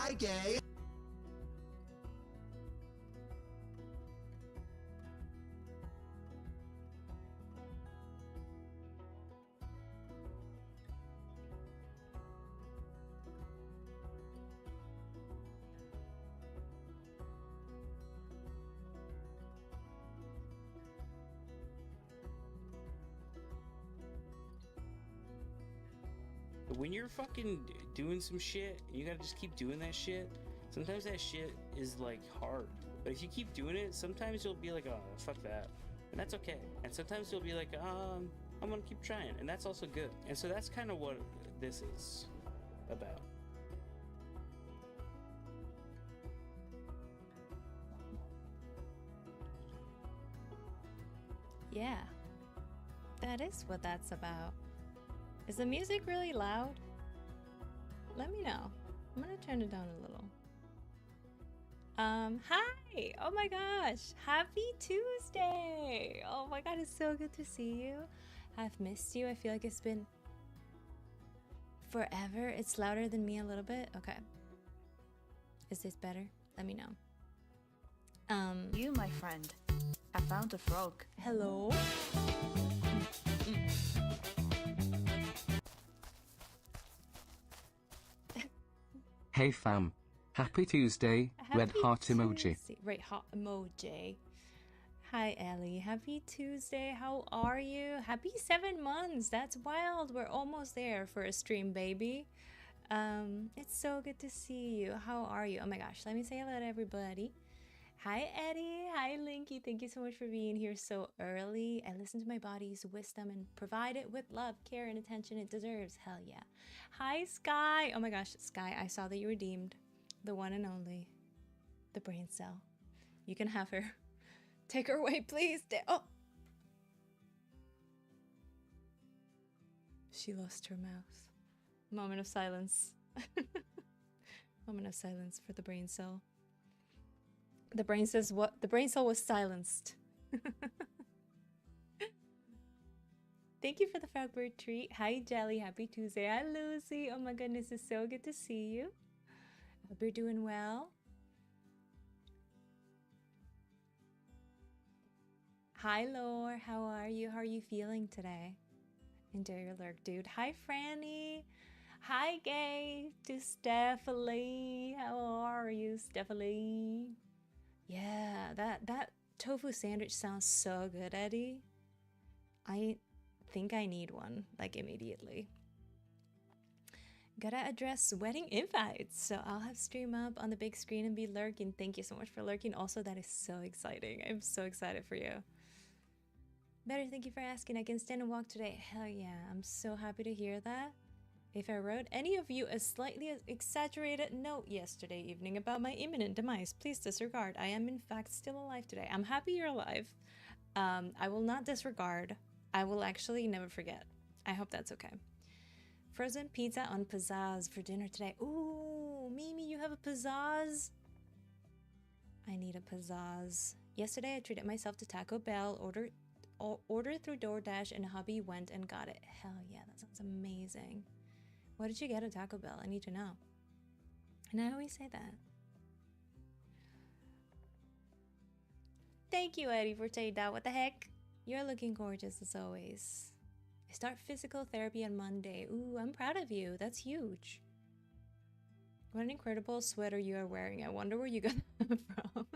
Hi, gay. When you're fucking doing some shit, and you gotta just keep doing that shit, sometimes that shit is like hard. But if you keep doing it, sometimes you'll be like, oh, fuck that. And that's okay. And sometimes you'll be like, I'm gonna keep trying. And that's also good. And so that's kind of what this is about. Yeah, that is what that's about. Is the music really loud? Let me know. I'm gonna turn it down a little. Hi! Oh my gosh! Happy Tuesday! Oh my god, it's so good to see you. I've missed you. I feel like it's been forever. It's louder than me a little bit. Okay. Is this better? Let me know. You, my friend, have found a frog. Hello? Hey fam, happy Tuesday, red heart emoji. Red heart emoji. Hi Ellie, happy Tuesday, how are you? Happy 7 months, that's wild, we're almost there for a stream, baby. It's so good to see you, how are you? Oh my gosh, let me say hello to everybody. Hi Eddie, hi Linky, thank you so much for being here so early. I listen to my body's wisdom and provide it with love, care, and attention it deserves, hell yeah. Hi Sky, oh my gosh, Sky, I saw that you redeemed the one and only, the brain cell. You can have her. Take her away, please. Oh! She lost her mouth. Moment of silence. Moment of silence for the brain cell. The brain says what? The brain cell was silenced. Thank you for the Fragbird treat. Hi Jelly, happy Tuesday. Hi Lucy. Oh my goodness, it's so good to see you. Hope you're doing well. Hi Lore, how are you? How are you feeling today? Enjoy your lurk, dude. Hi Franny. Hi Gay to Stephanie. How are you, Stephanie? Yeah, that tofu sandwich sounds so good, Eddie. I think I need one, like immediately. Gotta address wedding invites, so I'll have stream up on the big screen and be lurking. Thank you so much for lurking. Also, that is so exciting. I'm so excited for you. Better, thank you for asking. I can stand and walk today. Hell yeah, I'm so happy to hear that. If I wrote any of you a slightly exaggerated note yesterday evening about my imminent demise, please disregard. I am in fact still alive today. I'm happy you're alive. I will not disregard. I will actually never forget. I hope that's okay. Frozen pizza on pizzazz for dinner today. Ooh, Mimi, you have a pizzazz? I need a pizzazz. Yesterday I treated myself to Taco Bell, ordered through DoorDash, and hubby went and got it. Hell yeah, that sounds amazing. What did you get at Taco Bell? I need to know. And I always say that. Thank you, Eddie, for saying that. What the heck? You're looking gorgeous as always. I start physical therapy on Monday. Ooh, I'm proud of you. That's huge. What an incredible sweater you are wearing. I wonder where you got that from.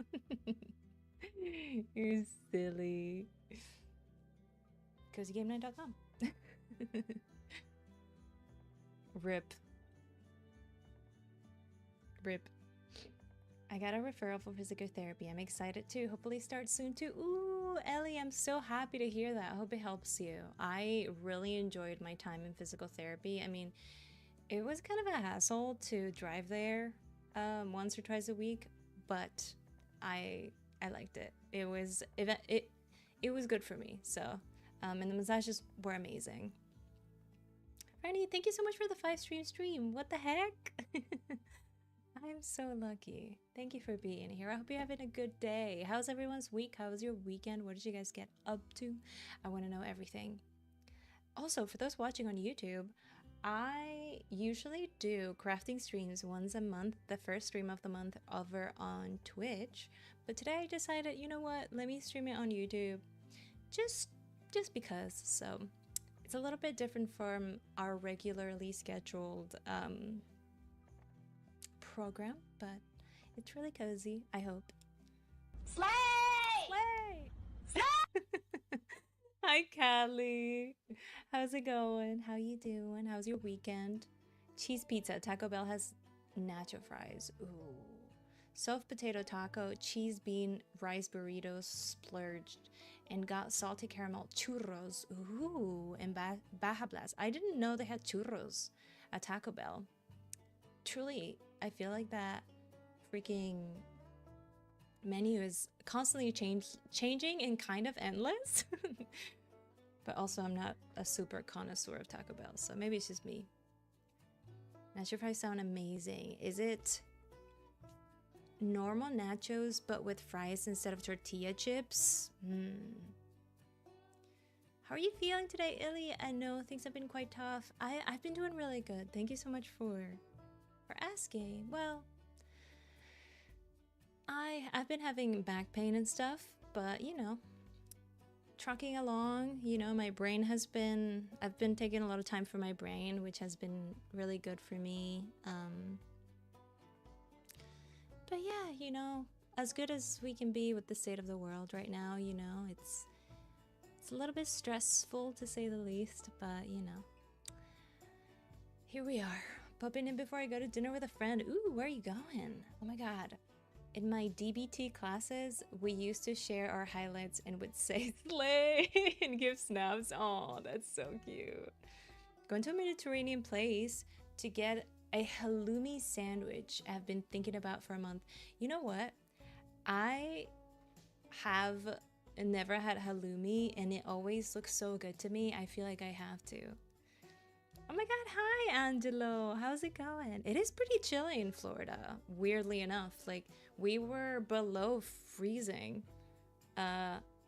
You're silly. CozyGameNight.com. Rip. Rip. I got a referral for physical therapy. I'm excited too. Hopefully start soon too. Ooh, Ellie, I'm so happy to hear that. I hope it helps you. I really enjoyed my time in physical therapy. I mean, it was kind of a hassle to drive there once or twice a week, but I liked it. It was good for me. So, and the massages were amazing. Randy, thank you so much for the 5-stream. What the heck? I'm so lucky. Thank you for being here. I hope you're having a good day. How's everyone's week? How was your weekend? What did you guys get up to? I want to know everything. Also, for those watching on YouTube, I I usually do crafting streams once a month, the first stream of the month over on Twitch. But today I decided, you know what, let me stream it on YouTube. Just because. So it's a little bit different from our regularly scheduled program, but it's really cozy, I hope. Slay! Slay! Hi, Callie. How's it going? How you doing? How's your weekend? Cheese pizza. Taco Bell has nacho fries. Ooh. Soft potato taco, cheese bean, rice burritos splurged, and got salty caramel churros. Ooh, and Baja Blast. I didn't know they had churros at Taco Bell. Truly, I feel like that freaking menu is constantly changing and kind of endless. But also, I'm not a super connoisseur of Taco Bell, so maybe it's just me. Nacho fries sound amazing. Is it normal nachos but with fries instead of tortilla chips? How are you feeling today, Illy? I know things have been quite tough. I've been doing really good. Thank you so much for asking. Well, I've been having back pain and stuff, but you know, trucking along. You know, my brain has been, I've been taking a lot of time for my brain, which has been really good for me. But yeah, you know, as good as we can be with the state of the world right now, you know, it's a little bit stressful to say the least, but you know, here we are, popping in before I go to dinner with a friend. Ooh, where are you going? Oh my god. In my DBT classes, we used to share our highlights and would say slay and give snaps. Oh, that's so cute. Going to a Mediterranean place to get a halloumi sandwich I've been thinking about for a month. You know what? I have never had halloumi and it always looks so good to me. I feel like I have to. Oh my god, hi Angelo. How's it going? It is pretty chilly in Florida, weirdly enough. Like, we were below freezing.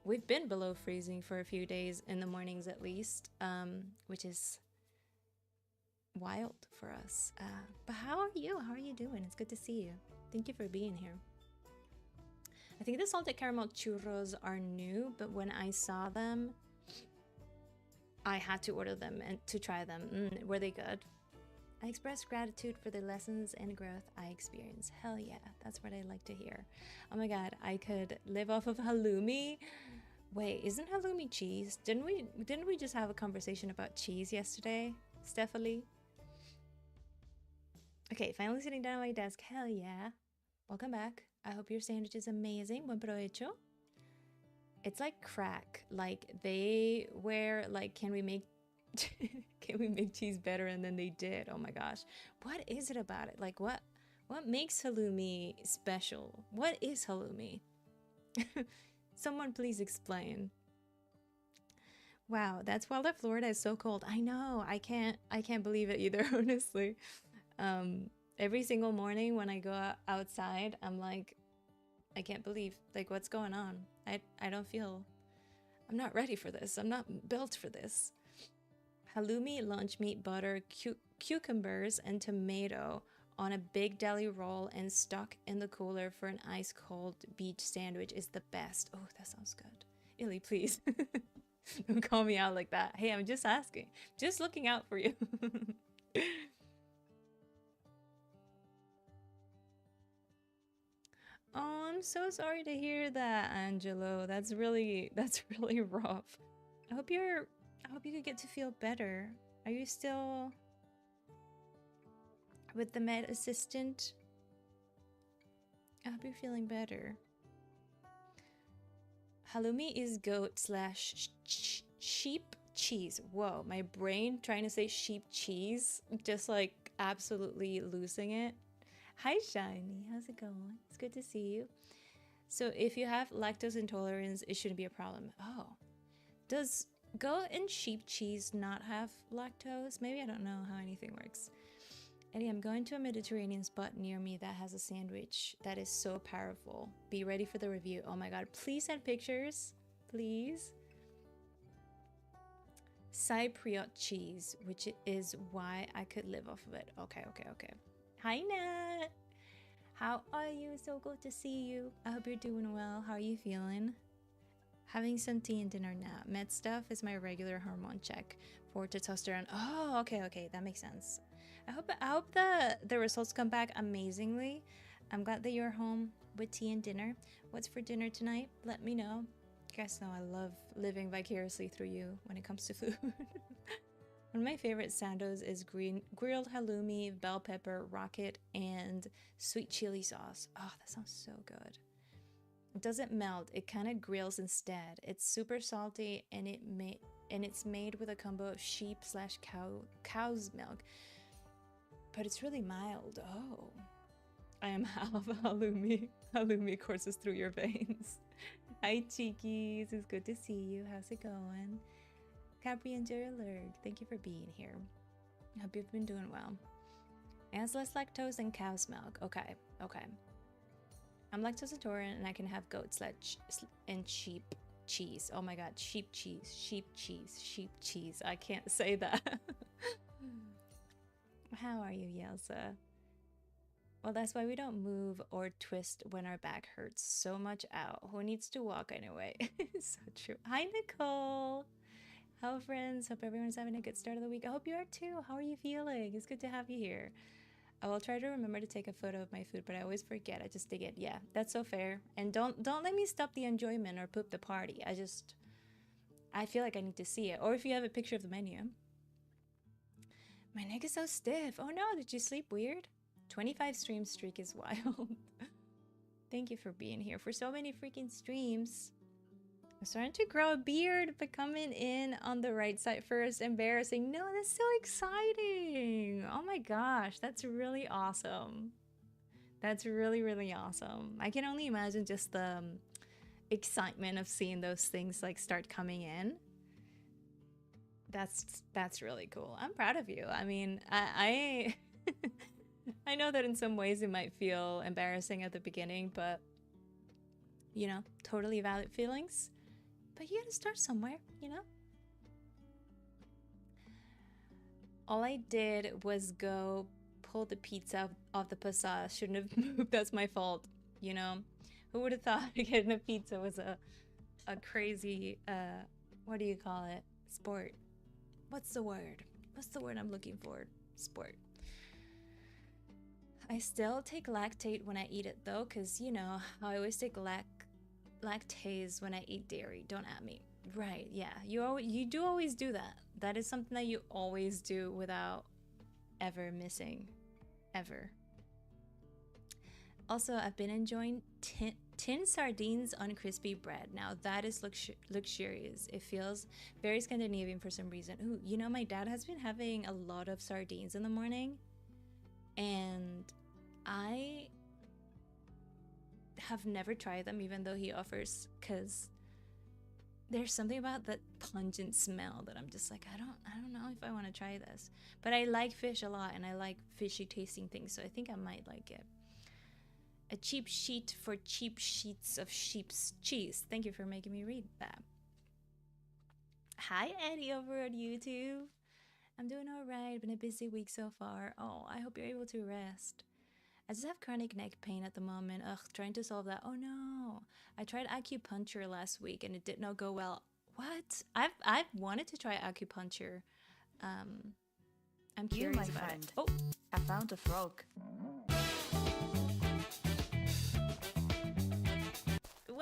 We've been below freezing for a few days in the mornings at least, which is wild for us. But how are you? How are you doing? It's good to see you. Thank you for being here. I think the salted caramel churros are new, but when I saw them, I had to order them and to try them. Were they good? I express gratitude for the lessons and growth I experience. Hell yeah, that's what I like to hear. Oh my god, I could live off of halloumi. Wait, isn't halloumi cheese? Didn't we just have a conversation about cheese yesterday, Stephanie? Okay, finally sitting down at my desk. Hell yeah. Welcome back. I hope your sandwich is amazing. Buen provecho. It's like crack. Like, they were like, can we make can we make cheese better? And then they did. Oh my gosh. What is it about it? Like, what makes halloumi special? What is halloumi? Someone please explain. Wow, that's why Florida is so cold. I know. I can't believe it either, honestly. Every single morning when I go outside, I'm like, I can't believe, like, what's going on? I don't feel, I'm not ready for this. I'm not built for this. Halloumi, lunch meat, butter, cucumbers, and tomato on a big deli roll and stuck in the cooler for an ice cold beach sandwich is the best. Oh, that sounds good. Illy, please. Don't call me out like that. Hey, I'm just asking. Just looking out for you. Oh, I'm so sorry to hear that, Angelo. That's really rough. I hope you could get to feel better. Are you still with the med assistant? I hope you're feeling better. Halloumi is goat / sheep cheese. Whoa, my brain trying to say sheep cheese, just like absolutely losing it. Hi Shiny, how's it going? It's good to see you. So if you have lactose intolerance, it shouldn't be a problem. Oh, does goat and sheep cheese not have lactose? Maybe I don't know how anything works. Eddie, I'm going to a Mediterranean spot near me that has a sandwich that is so powerful. Be ready for the review. Oh my god, please send pictures, please. Cypriot cheese, which is why I could live off of it. Okay. Hi, Nat. How are you? So good to see you. I hope you're doing well. How are you feeling? Having some tea and dinner now. Med stuff is my regular hormone check for testosterone. Oh, okay. That makes sense. I hope the results come back amazingly. I'm glad that you're home with tea and dinner. What's for dinner tonight? Let me know. You guys know I love living vicariously through you when it comes to food. One of my favorite sandos is grilled halloumi, bell pepper, rocket, and sweet chili sauce. Oh, that sounds so good. It doesn't melt, it kind of grills instead. It's super salty and it's made with a combo of sheep/cow's milk. But it's really mild. Oh. I am half halloumi. Halloumi courses through your veins. Hi Cheekies, it's good to see you. How's it going? Capri and Jerry Lurg, thank you for being here. I hope you've been doing well. And it's less lactose than cow's milk. Okay. I'm lactose intolerant and I can have goat and sheep cheese. Oh my god, sheep cheese. I can't say that. How are you, Yelsa? Well, that's why we don't move or twist when our back hurts so much out. Who needs to walk anyway? So true. Hi, Nicole. Hello, friends. Hope everyone's having a good start of the week. I hope you are too. How are you feeling? It's good to have you here. I will try to remember to take a photo of my food, but I always forget. I just dig it. Yeah, that's so fair. And don't let me stop the enjoyment or poop the party. I feel like I need to see it. Or if you have a picture of the menu. My neck is so stiff. Oh no, did you sleep weird? 25 stream streak is wild. Thank you for being here for so many freaking streams. I'm starting to grow a beard, but coming in on the right side first, embarrassing. No, that's so exciting. Oh my gosh, that's really awesome. That's really, really awesome. I can only imagine just the excitement of seeing those things like start coming in. That's really cool. I'm proud of you. I mean, I I know that in some ways it might feel embarrassing at the beginning, but you know, totally valid feelings. But you gotta start somewhere, you know? All I did was go pull the pizza off the pizza. Shouldn't have moved. That's my fault, you know? Who would have thought getting a pizza was a crazy, what do you call it? Sport. What's the word? What's the word I'm looking for? Sport. I still take lactate when I eat it though, because, you know, I always take lactase when I eat dairy. Don't at me. Right, yeah. You do always do that. That is something that you always do without ever missing. Ever. Also, I've been enjoying tin sardines on crispy bread. Now that is luxurious. It feels very Scandinavian for some reason. Ooh, you know, my dad has been having a lot of sardines in the morning. And I have never tried them, even though he offers, because there's something about that pungent smell that I'm just like, I don't know if I want to try this. But I like fish a lot and I like fishy tasting things, so I think I might like it. A cheap sheet for cheap sheets of sheep's cheese. Thank you for making me read that. Hi Eddie over on YouTube. I'm doing alright, been a busy week so far. Oh, I hope you're able to rest. I just have chronic neck pain at the moment. Ugh, trying to solve that. Oh no. I tried acupuncture last week and it did not go well. What? I've wanted to try acupuncture. I'm curious my about friend. it. Oh, I found a frog.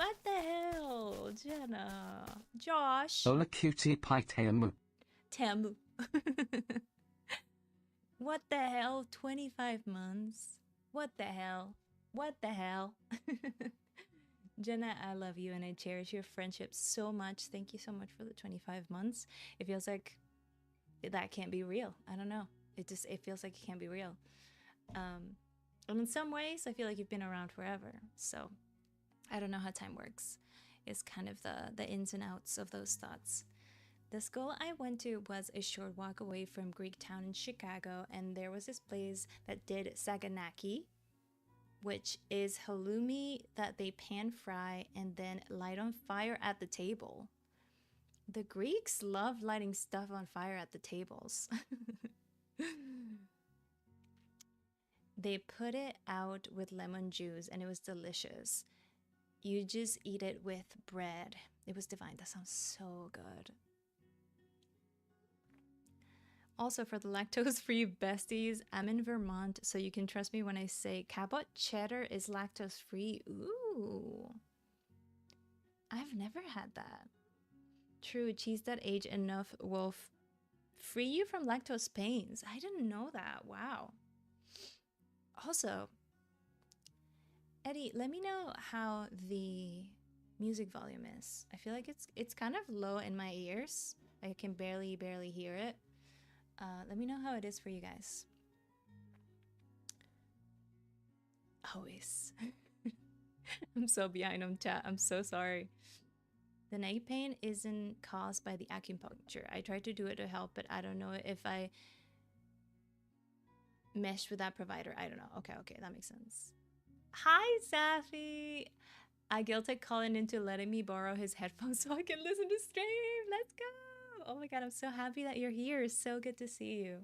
what the hell, Jenna? Josh. Ola cutie pie Tamu. Tamu. What the hell? 25 months? What the hell? What the hell? Jenna, I love you and I cherish your friendship so much. Thank you so much for the 25 months. It feels like that can't be real. I don't know. It feels like it can't be real. And in some ways, I feel like you've been around forever. So I don't know how time works. It's kind of the ins and outs of those thoughts. The school I went to was a short walk away from Greektown in Chicago, and there was this place that did saganaki, which is halloumi that they pan fry and then light on fire at the table. The Greeks love lighting stuff on fire at the tables. They put it out with lemon juice and it was delicious. You just eat it with bread. It was divine. That sounds so good. Also, for the lactose-free besties, I'm in Vermont, so you can trust me when I say Cabot cheddar is lactose-free. Ooh. I've never had that. True, cheese that age enough will free you from lactose pains. I didn't know that. Wow. Also, Eddie, let me know how the music volume is. I feel like it's kind of low in my ears. I can barely hear it. Let me know how it is for you guys. Always. I'm so behind on chat. I'm so sorry. The neck pain isn't caused by the acupuncture. I tried to do it to help, but I don't know if I meshed with that provider. I don't know. Okay, that makes sense. Hi, Safi. I guilted Colin into letting me borrow his headphones so I can listen to stream. Let's go. Oh my god, I'm so happy that you're here. It's so good to see you.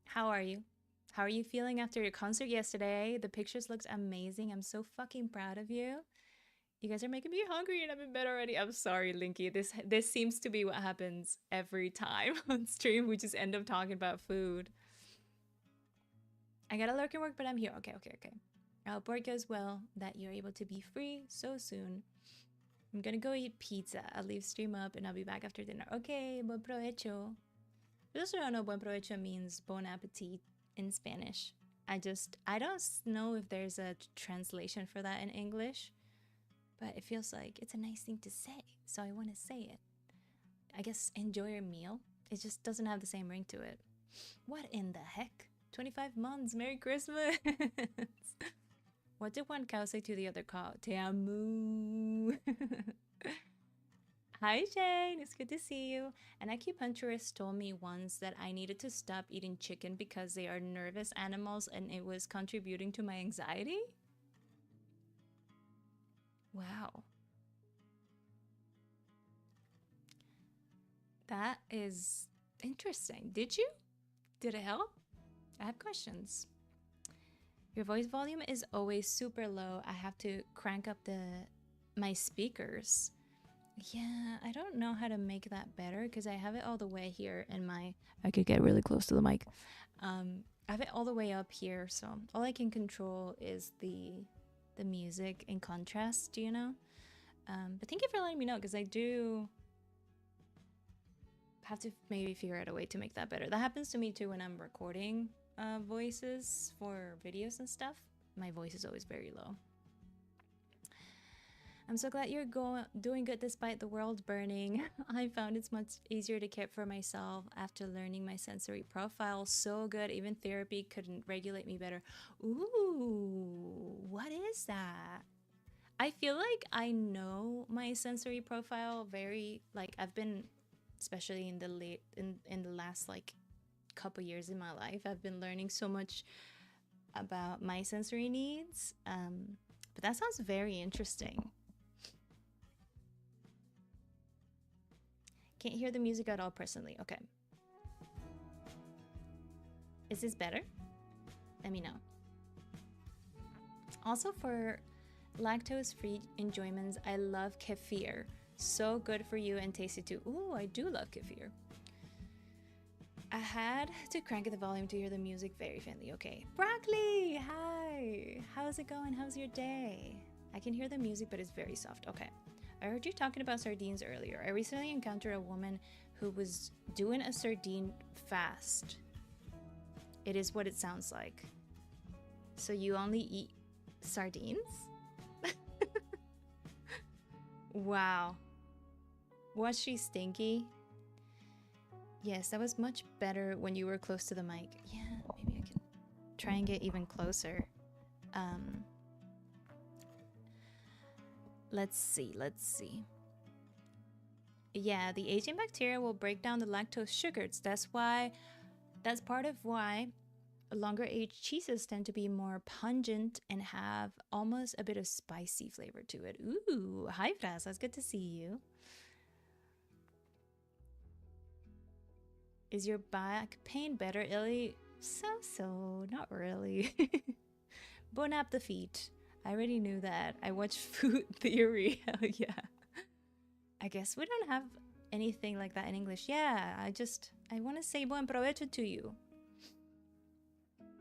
How are you? How are you feeling after your concert yesterday? The pictures looked amazing. I'm so fucking proud of you. You guys are making me hungry and I'm in bed already. I'm sorry, Linky. This seems to be what happens every time on stream. We just end up talking about food. I gotta lurk and work, but I'm here. Okay. I hope work goes well, that you're able to be free so soon. I'm gonna go eat pizza. I'll leave stream up and I'll be back after dinner. Okay, buen provecho. For those who don't know, buen provecho means bon appetit in Spanish. I don't know if there's a translation for that in English, but it feels like it's a nice thing to say, so I want to say it. I guess enjoy your meal. It just doesn't have the same ring to it. What in the heck? 25 months, Merry Christmas! What did one cow say to the other cow? Te amo. Hi Jane, it's good to see you. An acupuncturist told me once that I needed to stop eating chicken because they are nervous animals and it was contributing to my anxiety? Wow. That is interesting. Did it help? I have questions. Your voice volume is always super low. I have to crank up my speakers. Yeah, I don't know how to make that better because I have it all the way here in my... I could get really close to the mic. I have it all the way up here, so all I can control is the music in contrast, you know? But thank you for letting me know because I do have to maybe figure out a way to make that better. That happens to me too when I'm recording voices for videos and stuff. My voice is always very low. I'm so glad you're doing good despite the world burning. I found it's much easier to care for myself after learning my sensory profile. So good, even therapy couldn't regulate me better. Ooh, what is that? I feel like I know my sensory profile very, like I've been, especially in the last like couple years in my life, I've been learning so much about my sensory needs. But that sounds very interesting. Can't hear the music at all personally. Okay. Is this better? Let me know. Also for lactose-free enjoyments, I love kefir. So good for you and tasty too. Ooh, I do love kefir. I had to crank the volume to hear the music very faintly. Okay. Broccoli, hi. How's it going? How's your day? I can hear the music, but it's very soft. Okay. I heard you talking about sardines earlier. I recently encountered a woman who was doing a sardine fast. It is what it sounds like. So you only eat sardines? Wow. Was she stinky? Yes, that was much better when you were close to the mic. Yeah, maybe I can try and get even closer. Let's see. Yeah, the aging bacteria will break down the lactose sugars. That's part of why longer aged cheeses tend to be more pungent and have almost a bit of spicy flavor to it. Ooh, hi Fras, it's good to see you. Is your back pain better, Illy? So, not really. Bon appetit. I already knew that. I watched Food Theory. Hell yeah. I guess we don't have anything like that in English. Yeah, I want to say buen provecho to you.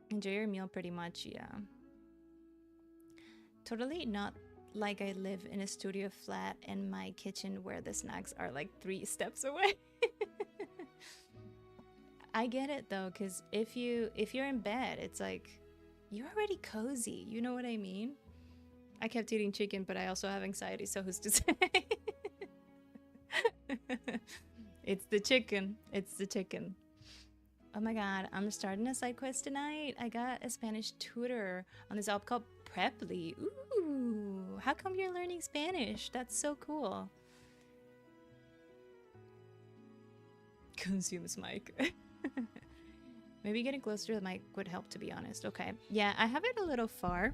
Enjoy your meal pretty much, yeah. Totally not like I live in a studio flat and my kitchen where the snacks are like 3 steps away. I get it though, because if you're in bed, it's like you're already cozy. You know what I mean? I kept eating chicken, but I also have anxiety, so who's to say? It's the chicken. It's the chicken. Oh my god, I'm starting a side quest tonight. I got a Spanish tutor on this app called Preply. Ooh, how come you're learning Spanish? That's so cool. Consumes mic. Maybe getting closer to the mic would help, to be honest. Okay. Yeah, I have it a little far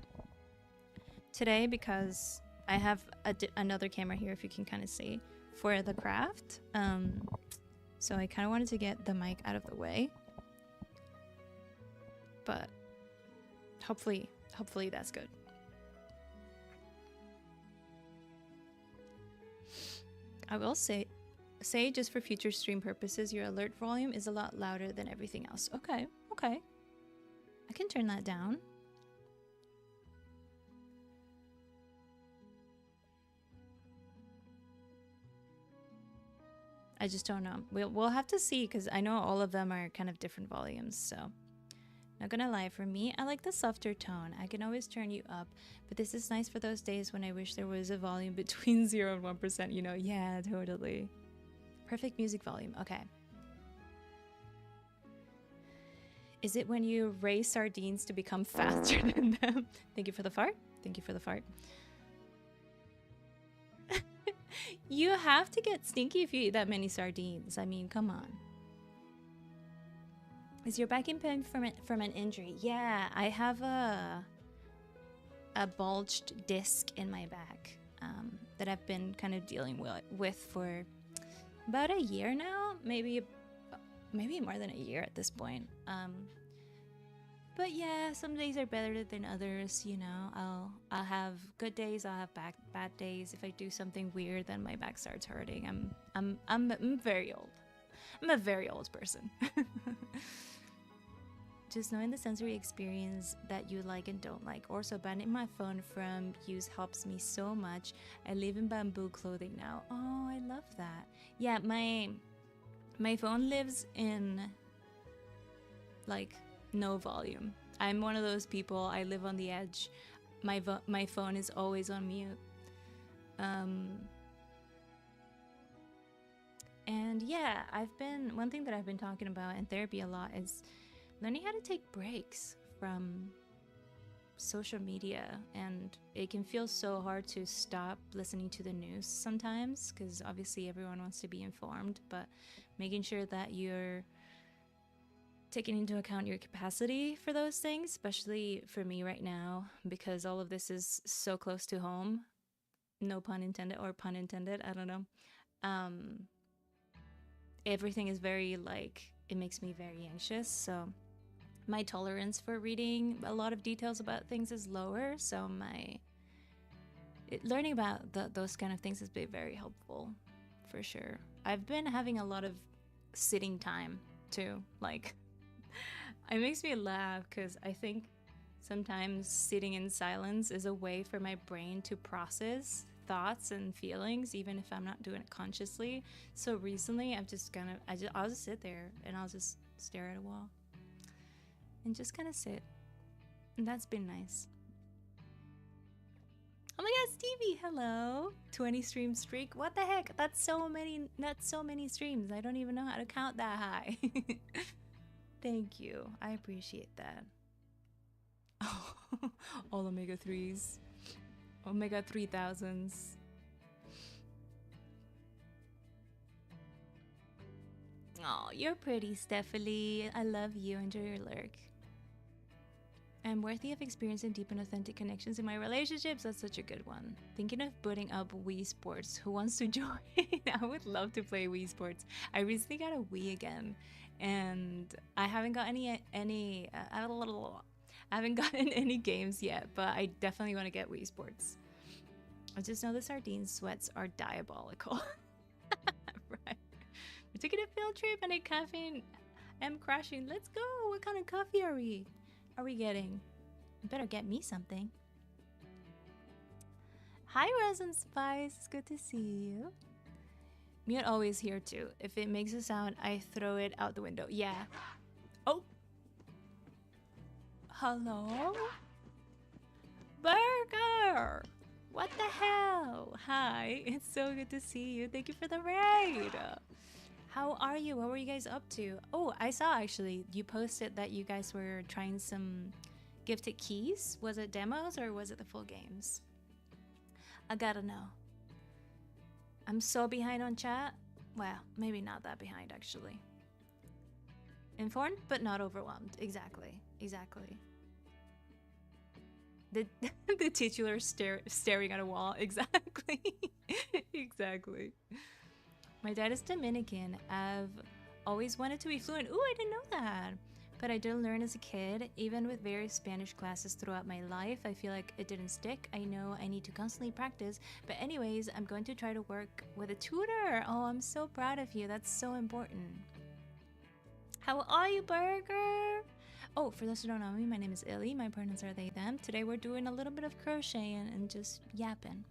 today because I have another camera here, if you can kind of see, for the craft. So I kind of wanted to get the mic out of the way. But hopefully that's good. I will say just for future stream purposes, your alert volume is a lot louder than everything else. Okay. I can turn that down. I just don't know. We'll have to see, because I know all of them are kind of different volumes, so. Not gonna lie, for me, I like the softer tone. I can always turn you up, but this is nice for those days when I wish there was a volume between 0 and 1%, you know? Yeah, totally. Perfect music volume, okay. Is it when you raise sardines to become faster than them? Thank you for the fart. Thank you for the fart. You have to get stinky if you eat that many sardines. I mean, come on. Is your back in pain from an injury? Yeah, I have a bulged disc in my back that I've been kind of dealing with for about a year now. Maybe more than a year at this point. But yeah, some days are better than others, you know. I'll have good days, I'll have bad days. If I do something weird, then my back starts hurting. I'm very old. I'm a very old person. Just knowing the sensory experience that you like and don't like. Also, banning my phone from use helps me so much. I live in bamboo clothing now. Oh, I love that. Yeah, my phone lives in like no volume. I'm one of those people. I live on the edge. My phone is always on mute. And yeah, one thing that I've been talking about in therapy a lot is learning how to take breaks from social media. And it can feel so hard to stop listening to the news sometimes, because obviously everyone wants to be informed, but making sure that you're taking into account your capacity for those things, especially for me right now, because all of this is so close to home. No pun intended, or pun intended, I don't know. Everything is very, like, it makes me very anxious, so my tolerance for reading a lot of details about things is lower, so learning about those kind of things has been very helpful, for sure. I've been having a lot of sitting time, too, like, it makes me laugh, because I think sometimes sitting in silence is a way for my brain to process thoughts and feelings, even if I'm not doing it consciously. So recently I'll just sit there and I'll just stare at a wall and just kind of sit, and that's been nice. Oh my god, Stevie, hello. 20 stream streak, what the heck? That's so many streams. I don't even know how to count that high. Thank you, I appreciate that. Oh, all omega 3s, omega 3000s. Oh, you're pretty, Stephanie. I love you. Enjoy your lurk. I'm worthy of experiencing deep and authentic connections in my relationships. That's such a good one. Thinking of booting up Wii Sports. Who wants to join? I would love to play Wii Sports. I recently got a Wii again, and I haven't got I haven't gotten any games yet, but I definitely want to get Wii Sports. I just know the sardine sweats are diabolical. Right. We're taking a field trip and a caffeine am crashing. Let's go. What kind of coffee are we getting? You better get me something. Hi, Resin Spice. It's good to see you. Mute always here too. If it makes a sound, I throw it out the window. Yeah. Oh. Hello? Burger! What the hell? Hi. It's so good to see you. Thank you for the raid. How are you? What were you guys up to? Oh, I saw actually you posted that you guys were trying some gifted keys. Was it demos or was it the full games? I gotta know. I'm so behind on chat. Well, maybe not that behind actually. Informed but not overwhelmed. Exactly. Exactly. The titular staring at a wall. Exactly. Exactly. My dad is Dominican. I've always wanted to be fluent. Ooh, I didn't know that. But I didn't learn as a kid. Even with various Spanish classes throughout my life, I feel like it didn't stick. I know I need to constantly practice. But anyways, I'm going to try to work with a tutor. Oh, I'm so proud of you. That's so important. How are you, Burger? Oh, for those who don't know me, my name is Illy. My pronouns are they, them. Today we're doing a little bit of crocheting and just yapping.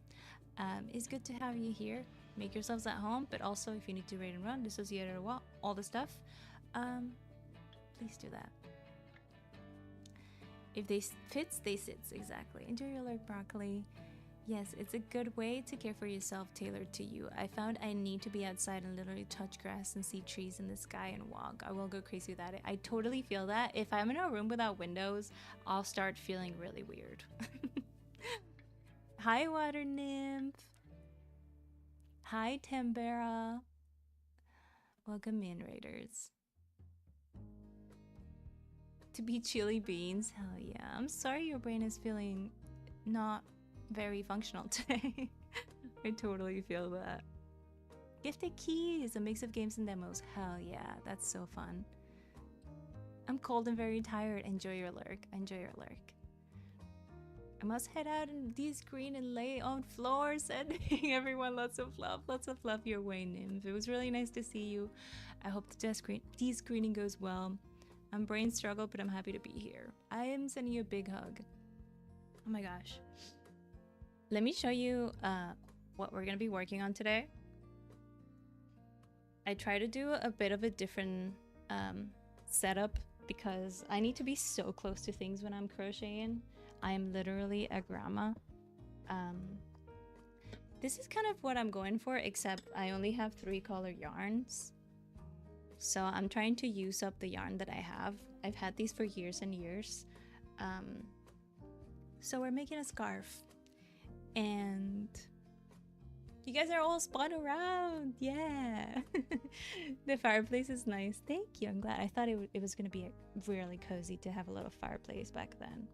It's good to have you here. Make yourselves at home, but also if you need to raid and run, dissociate or what, all the stuff, please do that. If they fits, they sits. Exactly. Enjoy your lurk, broccoli. Yes, it's a good way to care for yourself, tailored to you. I found I need to be outside and literally touch grass and see trees in the sky and walk. I will go crazy without it. I totally feel that. If I'm in a room without windows, I'll start feeling really weird. Hi, water nymph. Hi, Tambera. Welcome in, Raiders. To be chili beans? Hell yeah. I'm sorry your brain is feeling not very functional today. I totally feel that. Gifted keys, a mix of games and demos. Hell yeah, that's so fun. I'm cold and very tired. Enjoy your lurk. Enjoy your lurk. I must head out and de-screen and lay on floor. Sending everyone lots of love your way, Nymph. It was really nice to see you. I hope the de-screening goes well. I'm brain struggled, but I'm happy to be here. I am sending you a big hug. Oh my gosh. Let me show you what we're gonna be working on today. I try to do a bit of a different setup because I need to be so close to things when I'm crocheting. I am literally a grandma. This is kind of what I'm going for, except I only have 3 color yarns. So I'm trying to use up the yarn that I have. I've had these for years and years. So we're making a scarf. And you guys are all spun around. Yeah. The fireplace is nice. Thank you. I'm glad. I thought it was going to be really cozy to have a little fireplace back then.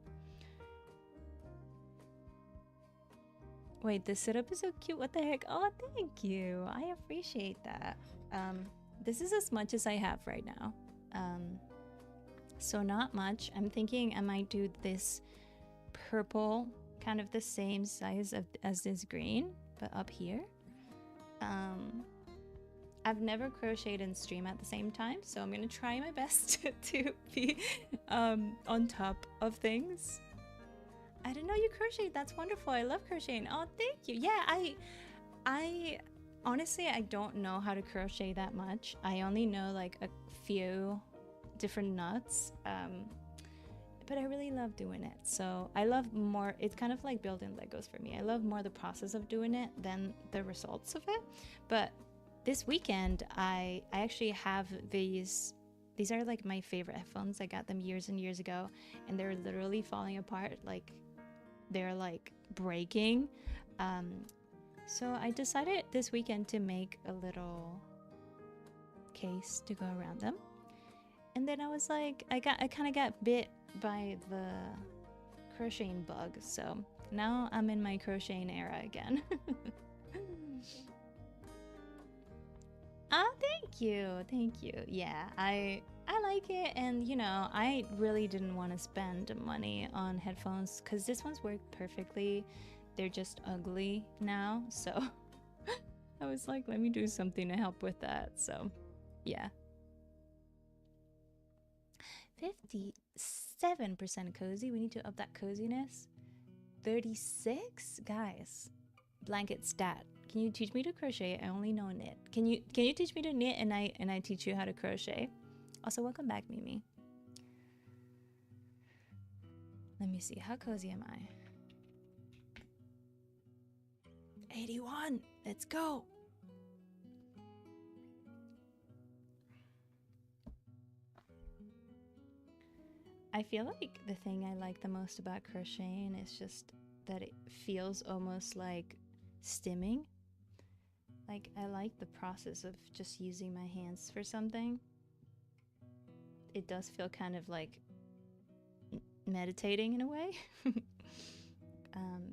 Wait, this setup is so cute. What the heck? Oh, thank you. I appreciate that. This is as much as I have right now. So not much. I'm thinking I might do this purple, kind of the same size as this green, but up here. I've never crocheted and stream at the same time, so I'm gonna try my best to be on top of things. I didn't know you crocheted. That's wonderful. I love crocheting. Oh, thank you. Yeah, I honestly, I don't know how to crochet that much. I only know like a few different knots. But I really love doing it. So I love more, it's kind of like building Legos for me. I love more the process of doing it than the results of it. But this weekend, I actually have these are like my favorite headphones. I got them years and years ago, and they're literally falling apart. Like they're like breaking. So I decided this weekend to make a little case to go around them. And then I was like, I kind of got bit by the crocheting bug, so now I'm in my crocheting era again. Oh, thank you. Yeah, I like it, and you know, I really didn't want to spend money on headphones because this one's worked perfectly. They're just ugly now, so I was like, let me do something to help with that. So, yeah. 57% cozy. We need to up that coziness. 36, guys. Blanket stat. Can you teach me to crochet? I only know knit. Can you teach me to knit and I teach you how to crochet? Also, welcome back, Mimi. Let me see. How cozy am I? 81. Let's go. I feel like the thing I like the most about crocheting is just that it feels almost like stimming. Like, I like the process of just using my hands for something. It does feel kind of like meditating in a way.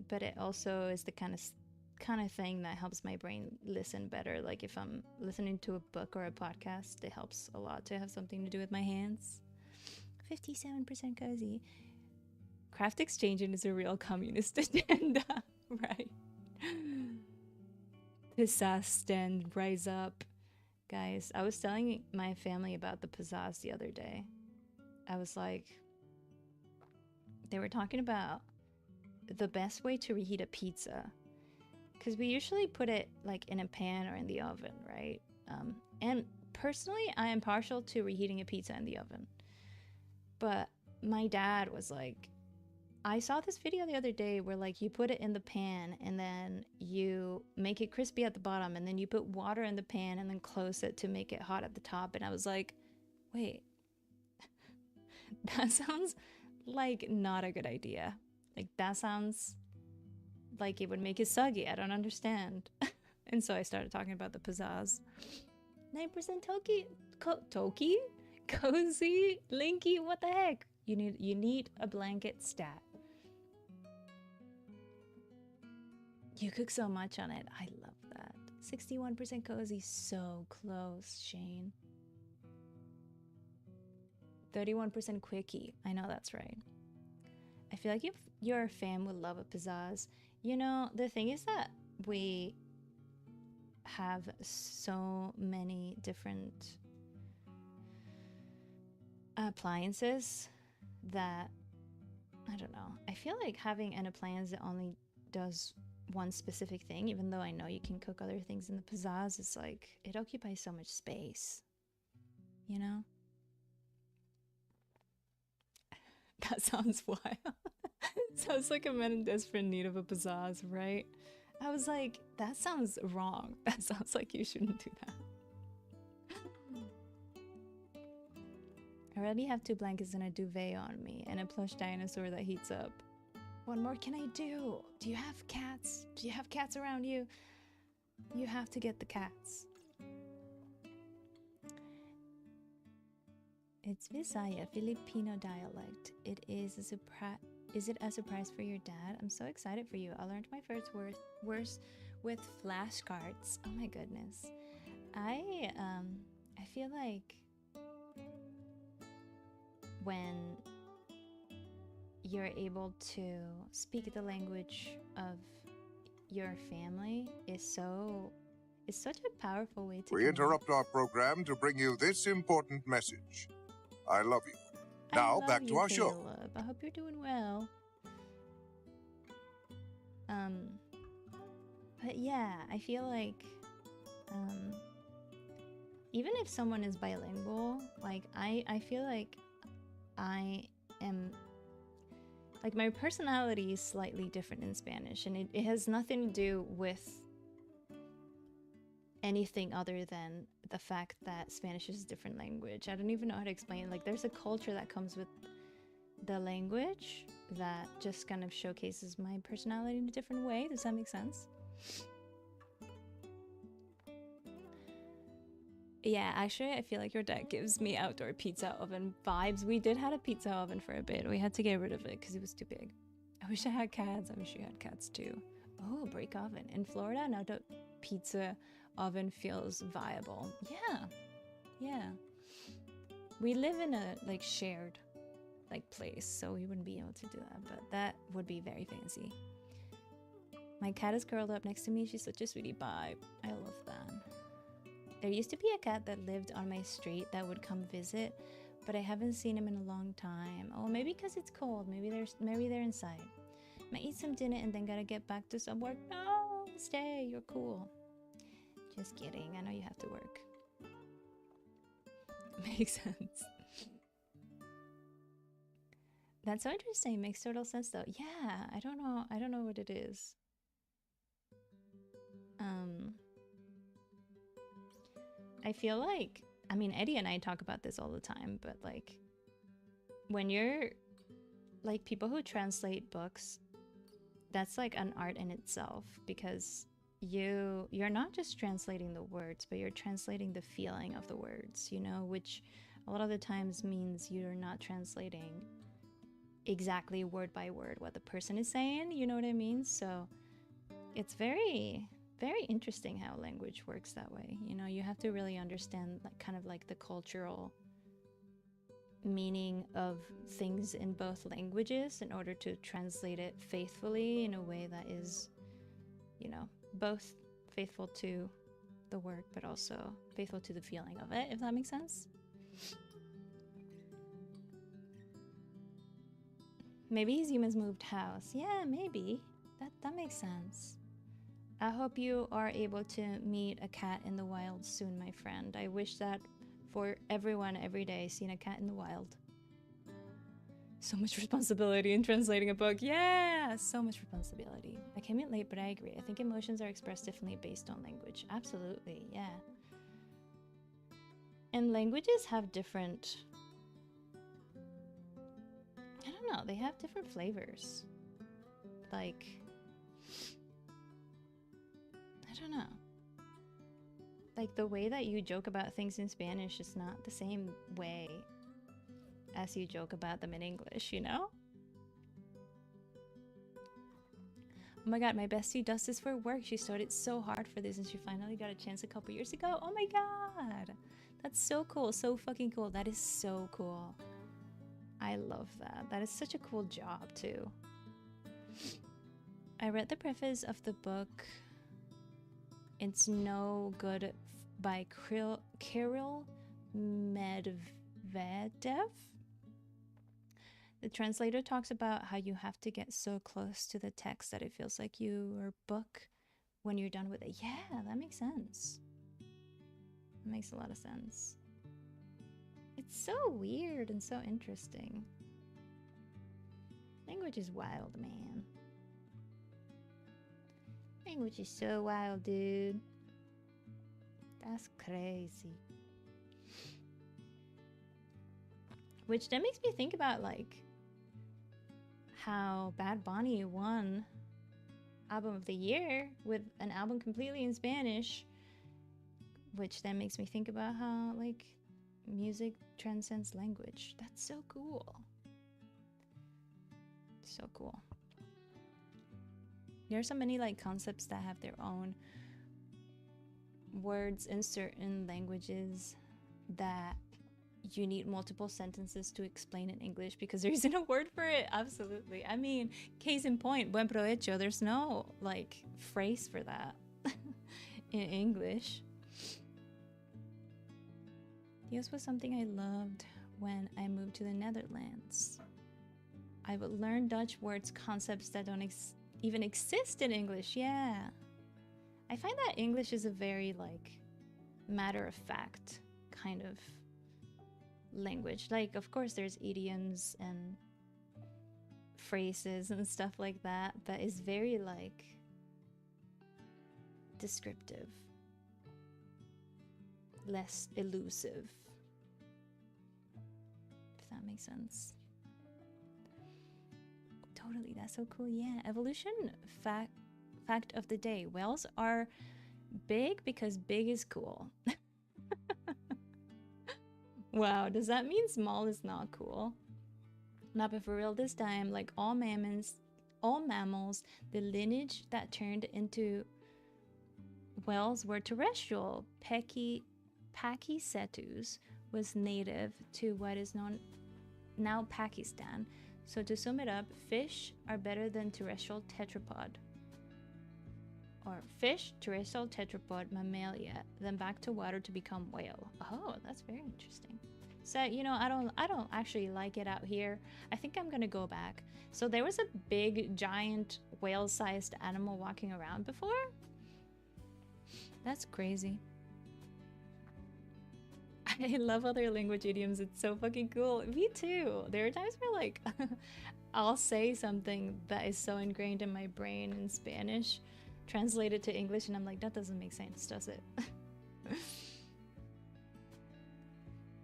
But it also is the kind of thing that helps my brain listen better. Like, if I'm listening to a book or a podcast, it helps a lot to have something to do with my hands. 57% cozy. Craft exchanging is a real communist agenda, right? Pizzazz stand, rise up. Guys, I was telling my family about the pizzazz the other day. I was like, they were talking about the best way to reheat a pizza. Because we usually put it like in a pan or in the oven, right? And personally, I am partial to reheating a pizza in the oven. But my dad was like, I saw this video the other day where like you put it in the pan and then you make it crispy at the bottom and then you put water in the pan and then close it to make it hot at the top. And I was like, wait, that sounds like not a good idea. Like, that sounds like it would make it soggy. I don't understand. And so I started talking about the pizzazz. 9% Toki? Cozy? Linky? What the heck? You need a blanket stat. You cook so much on it. I love that. 61% cozy. So close, Shane. 31% quickie. I know that's right. I feel like if your fam would love a pizzazz. You know, the thing is that we have so many different appliances that, I don't know. I feel like having an appliance that only does one specific thing, even though I know you can cook other things in the pizzazz, is like, it occupies so much space, you know? That sounds wild. Sounds like a man in desperate need of a pizzazz, right? I was like, that sounds wrong. That sounds like you shouldn't do that. I already have 2 blankets and a duvet on me and a plush dinosaur that heats up. What more can I do? Do you have cats? Do you have cats around you? You have to get the cats. It's Visaya, Filipino dialect. It is a surprise. Is it a surprise for your dad? I'm so excited for you. I learned my first words with flashcards. Oh my goodness. I feel like when you're able to speak the language of your family is such a powerful way to We connect. interrupt our program to bring you this important message. I love you. I Now, love back to you, our show. Caleb. I hope you're doing well. But yeah, I feel like even if someone is bilingual, like I feel like I am, like, my personality is slightly different in Spanish, and it has nothing to do with anything other than the fact that Spanish is a different language. I don't even know how to explain it. Like, there's a culture that comes with the language that just kind of showcases my personality in a different way. Does that make sense? Yeah, actually, I feel like your dad gives me outdoor pizza oven vibes. We did have a pizza oven for a bit. We had to get rid of it because it was too big. I wish I had cats. I wish you had cats too. Oh, brick oven. In Florida, now the pizza oven feels viable. Yeah, yeah. We live in a like shared like place, so we wouldn't be able to do that, but that would be very fancy. My cat is curled up next to me. She's such a sweetie pie. I love that. There used to be a cat that lived on my street that would come visit, but I haven't seen him in a long time. Oh, maybe because it's cold. Maybe they're inside. Might eat some dinner and then gotta get back to some work. No, stay. You're cool. Just kidding. I know you have to work. Makes sense. That's so interesting. Makes total sense though. Yeah, I don't know what it is. I feel like, I mean, Eddie and I talk about this all the time, but like when you're like people who translate books, that's like an art in itself, because you're not just translating the words, but you're translating the feeling of the words, you know, which a lot of the times means you're not translating exactly word by word what the person is saying, you know what I mean? So it's very interesting how language works that way. You know, you have to really understand like kind of like the cultural meaning of things in both languages in order to translate it faithfully in a way that is, you know, both faithful to the work but also faithful to the feeling of it, if that makes sense. Maybe his humans moved house. Yeah, maybe. That makes sense. I hope you are able to meet a cat in the wild soon, my friend. I wish that for everyone every day, seeing a cat in the wild. So much responsibility in translating a book. Yeah, so much responsibility. I came in late, but I agree. I think emotions are expressed differently based on language. Absolutely, yeah. And languages have different... I don't know, they have different flavors. Like... I don't know. Like the way that you joke about things in Spanish is not the same way as you joke about them in English, you know? Oh my god, my bestie does this for work. She studied so hard for this and she finally got a chance a couple years ago. Oh my god! That's so cool, so fucking cool. That is so cool. I love that. That is such a cool job too. I read the preface of the book It's No Good by Kirill Medvedev. The translator talks about how you have to get so close to the text that it feels like your book when you're done with it. Yeah, that makes sense. That makes a lot of sense. It's so weird and so interesting. Language is wild, man. Language is so wild, dude. That's crazy. Which then makes me think about like how Bad Bunny won Album of the Year with an album completely in Spanish, which then makes me think about how like music transcends language. That's so cool. So cool. There are so many like concepts that have their own words in certain languages that you need multiple sentences to explain in English because there isn't a word for it. Absolutely. I mean, case in point, buen provecho. There's no like phrase for that in English. This was something I loved when I moved to the Netherlands. I would learn Dutch words, concepts that don't even exist in English. Yeah. I find that English is a very like matter-of-fact kind of language. Like, of course, there's idioms and phrases and stuff like that, but it's very like descriptive, less elusive, if that makes sense. Totally, that's so cool. Yeah, evolution fact of the day. Whales are big because big is cool. Wow, does that mean small is not cool? Not but for real this time, like all mammals, the lineage that turned into whales were terrestrial. Pachycetus was native to what is known now Pakistan. So to sum it up, fish are better than terrestrial tetrapod. Or fish, terrestrial tetrapod, mammalia, then back to water to become whale. Oh, that's very interesting. So, you know, I don't actually like it out here. I think I'm gonna go back. So there was a big, giant, whale-sized animal walking around before? That's crazy. I love other language idioms. It's so fucking cool. Me too. There are times where, like, I'll say something that is so ingrained in my brain in Spanish, translate it to English, and I'm like, that doesn't make sense, does it?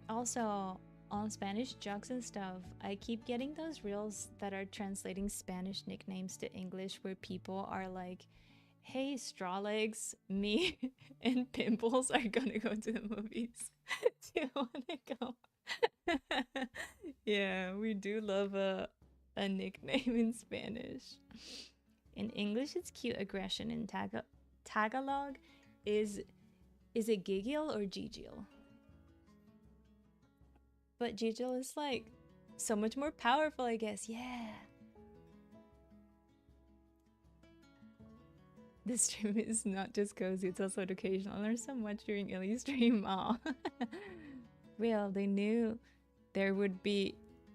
Also, on Spanish jokes and stuff, I keep getting those reels that are translating Spanish nicknames to English where people are like, hey, straw legs, me and Pimples are gonna go to the movies. Do you wanna go? Yeah, we do love a nickname in Spanish. In English, it's cute aggression. In Tagalog, is it gigil or gigil? But gigil is like so much more powerful, I guess. Yeah. This stream is not just cozy, it's also educational. I learned so much during Livestream. Aw. Real, they knew there would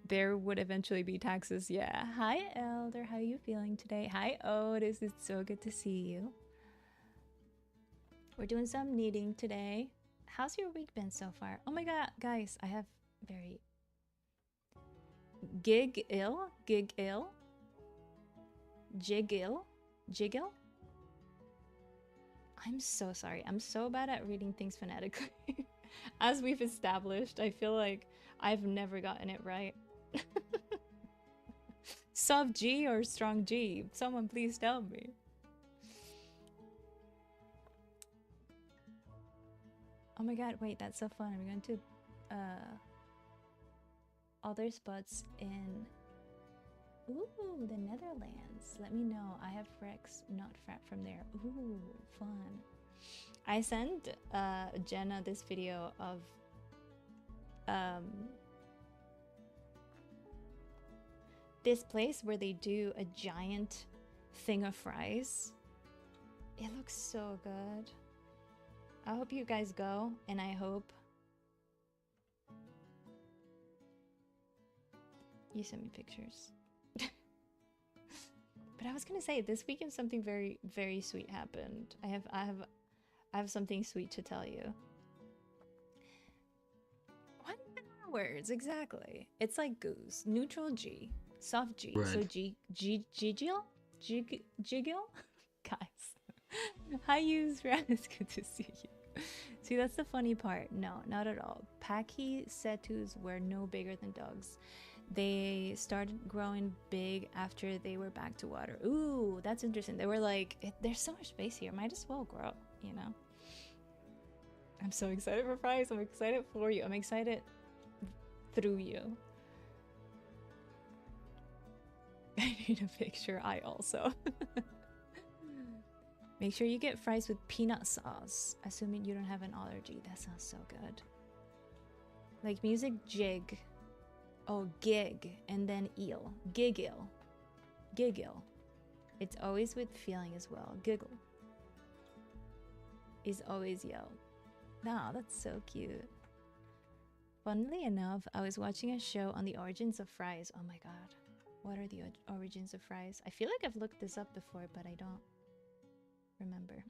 eventually be taxes. Yeah. Hi, Elder. How are you feeling today? Hi, Otis. It's so good to see you. We're doing some knitting today. How's your week been so far? Oh my god, guys, I have very jiggle. I'm so sorry. I'm so bad at reading things phonetically. As we've established, I feel like I've never gotten it right. Soft G or strong G? Someone please tell me. Oh my god, wait, that's so fun. I'm going to other spots in the Netherlands. Let me know. I have Rex, not Frat from there. Ooh, fun. I sent Jenna this video of this place where they do a giant thing of fries. It looks so good. I hope you guys go, and I hope you send me pictures. But I was gonna say, this weekend something very, very sweet happened. I have something sweet to tell you. What words exactly? It's like goose, neutral G, soft G. Red. So jiggle, guys. Hi, use Ran. It's good to see you. See, that's the funny part. No, not at all. Pachycetus were no bigger than dogs. They started growing big after they were back to water. Ooh, that's interesting. They were like, there's so much space here. Might as well grow, you know? I'm so excited for fries. I'm excited for you. I'm excited through you. I need a picture. I also. Make sure you get fries with peanut sauce. Assuming you don't have an allergy. That sounds so good. Like music jig. Oh, gig, and then eel. Giggle. Giggle. It's always with feeling as well. Giggle. Is always yell. Nah, that's so cute. Funnily enough, I was watching a show on the origins of fries. Oh my god. What are the origins of fries? I feel like I've looked this up before, but I don't remember.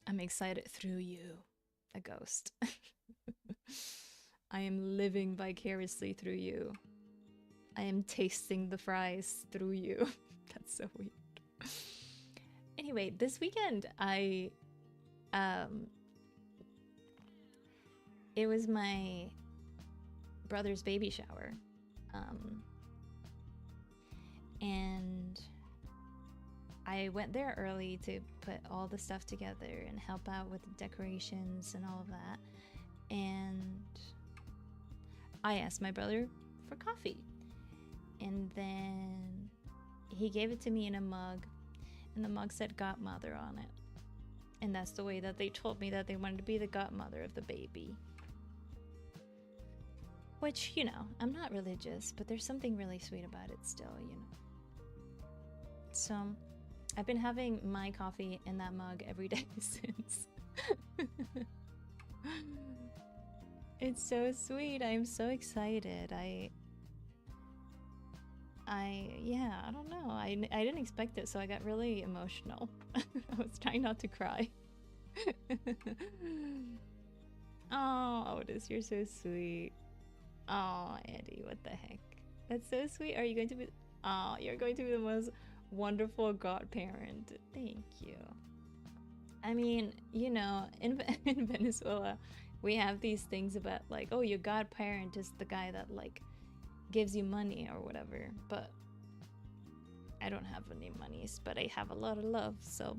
I'm excited through you. A ghost. I am living vicariously through you. I am tasting the fries through you. That's so weird. Anyway, this weekend it was my brother's baby shower. And I went there early to put all the stuff together and help out with the decorations and all of that. And I asked my brother for coffee. And then he gave it to me in a mug. And the mug said godmother on it. And that's the way that they told me that they wanted to be the godmother of the baby. Which, you know, I'm not religious, but there's something really sweet about it still, you know. So, I've been having my coffee in that mug every day since. It's so sweet. I'm so excited. Yeah, I don't know. I didn't expect it, so I got really emotional. I was trying not to cry. Oh, Otis, you're so sweet. Oh, Eddie, what the heck? That's so sweet. Are you going to be... Oh, you're going to be the most wonderful godparent. Thank you. I mean, you know, in Venezuela, we have these things about like, oh, your godparent is the guy that like gives you money or whatever. But I don't have any monies, but I have a lot of love, so...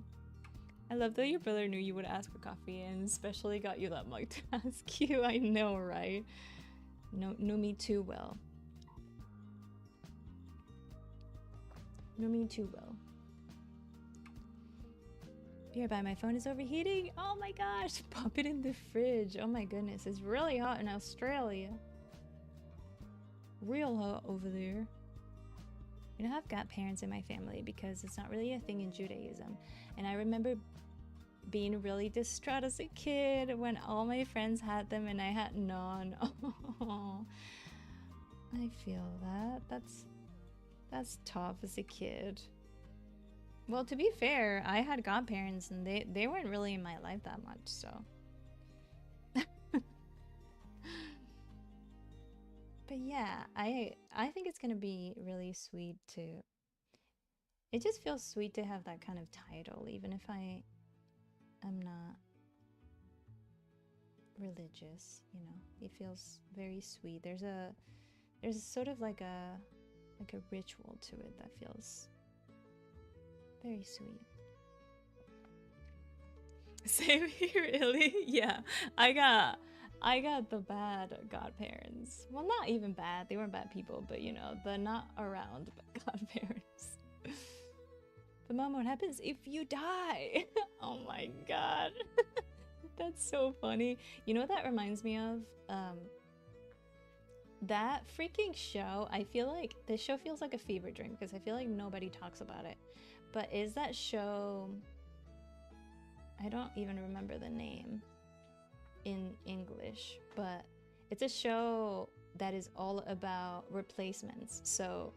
I love that your brother knew you would ask for coffee and especially got you that mug to ask you. I know, right? Know me too well. Know me too well. Be right back, my phone is overheating. Oh my gosh, pop it in the fridge. Oh my goodness, it's really hot in Australia. Real hot over there. You know, I've got parents in my family because it's not really a thing in Judaism. And I remember being really distraught as a kid when all my friends had them and I had none. Oh, I feel that. That's tough as a kid. Well, to be fair, I had godparents and they weren't really in my life that much, so. But yeah, I think it's gonna be really sweet to... It just feels sweet to have that kind of title, even if I'm not religious, you know. It feels very sweet. There's sort of like a ritual to it that feels very sweet. Same here, Illy. Yeah, I got the bad godparents. Well, not even bad. They weren't bad people, but you know, the not around godparents. But Mom, what happens if you die? Oh my god. That's so funny. You know what that reminds me of? That freaking show, I feel like this show feels like a fever dream because I feel like nobody talks about it. But is that show... I don't even remember the name in English, but it's a show that is all about replacements. So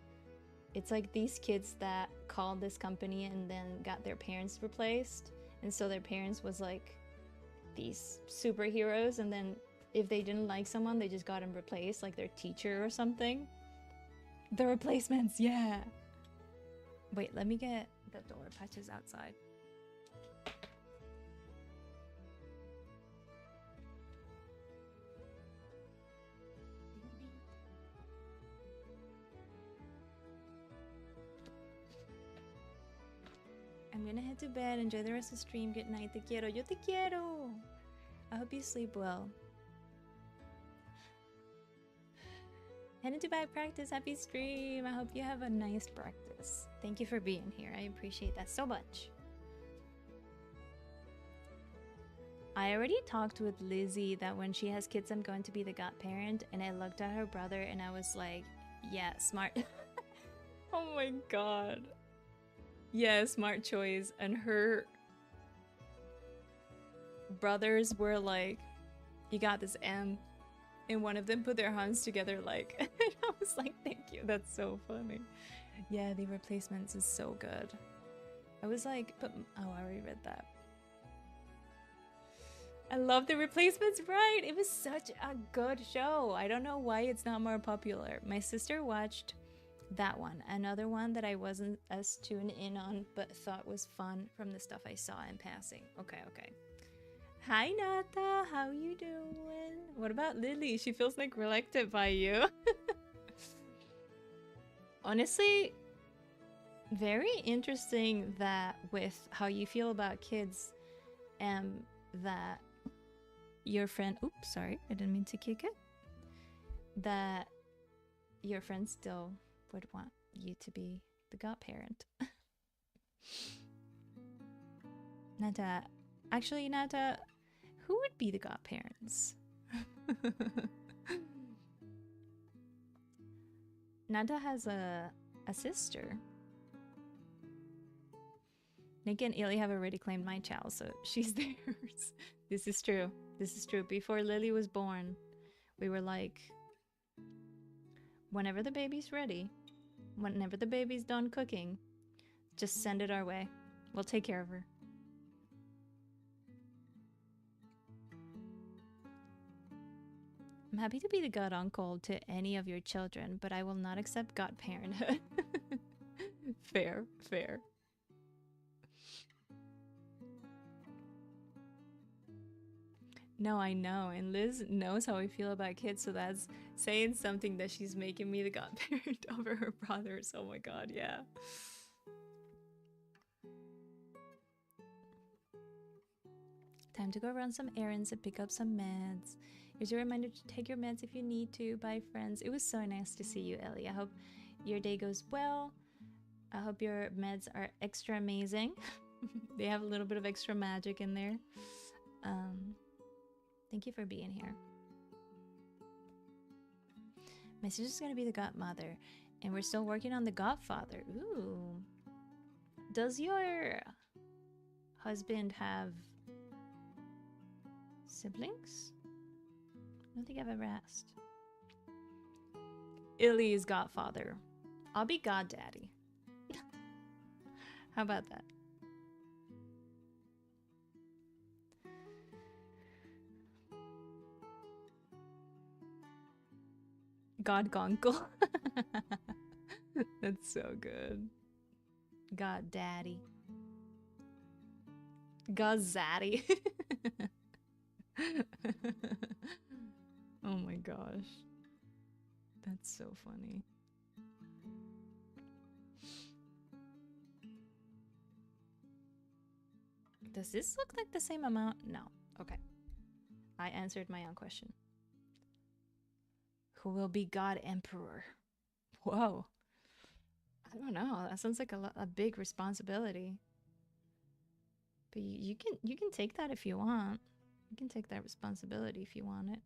it's like these kids that called this company and then got their parents replaced. And so their parents was like these superheroes, and then if they didn't like someone, they just got them replaced, like their teacher or something. The replacements, yeah. Wait, let me get the door patches outside. I'm gonna head to bed. Enjoy the rest of the stream. Good night. Te quiero. Yo te quiero. I hope you sleep well. Head into back practice. Happy stream. I hope you have a nice practice. Thank you for being here. I appreciate that so much. I already talked with Lizzie that when she has kids, I'm going to be the godparent. And I looked at her brother and I was like, yeah, smart. Oh my god. Yeah, smart choice. And her brothers were like, you got this, M. And one of them put their hands together like, and I was like, thank you. That's so funny. Yeah, the replacements is so good. I was like, but, oh, I already read that. I love the replacements, right? It was such a good show. I don't know why it's not more popular. My sister watched that one. Another one that I wasn't as tuned in on, but thought was fun from the stuff I saw in passing. Okay. Hi, Nata. How you doing? What about Lily? She feels like reluctant by you. Honestly, Very interesting that with how you feel about kids, that your friend, oops, sorry, I didn't mean to kick it, that your friend still would want you to be the godparent. Nata, actually, Nata, who would be the godparents? Nata has a sister. Nikki and Illy have already claimed my child, so she's theirs. This is true. This is true. Before Lily was born, we were like, whenever the baby's ready, whenever the baby's done cooking, just send it our way. We'll take care of her. I'm happy to be the god uncle to any of your children, but I will not accept godparenthood. Fair, fair. No, I know, and Liz knows how I feel about kids, so that's saying something that she's making me the godparent over her brothers. Oh my god, yeah. Time to go run some errands and pick up some meds. Here's a reminder to take your meds if you need to. Bye, friends. It was so nice to see you, Ellie. I hope your day goes well. I hope your meds are extra amazing. They have a little bit of extra magic in there. Thank you for being here. My sister's gonna be the godmother, and we're still working on the godfather. Ooh. Does your husband have siblings? I don't think I've ever asked. Illy is godfather. I'll be goddaddy. How about that? God Gonkle. That's so good. God Daddy. God Zaddy. Oh my gosh. That's so funny. Does this look like the same amount? No. Okay. I answered my own question. Who will be God Emperor? Whoa. I don't know. That sounds like a big responsibility. But you can take that if you want. You can take that responsibility if you want it.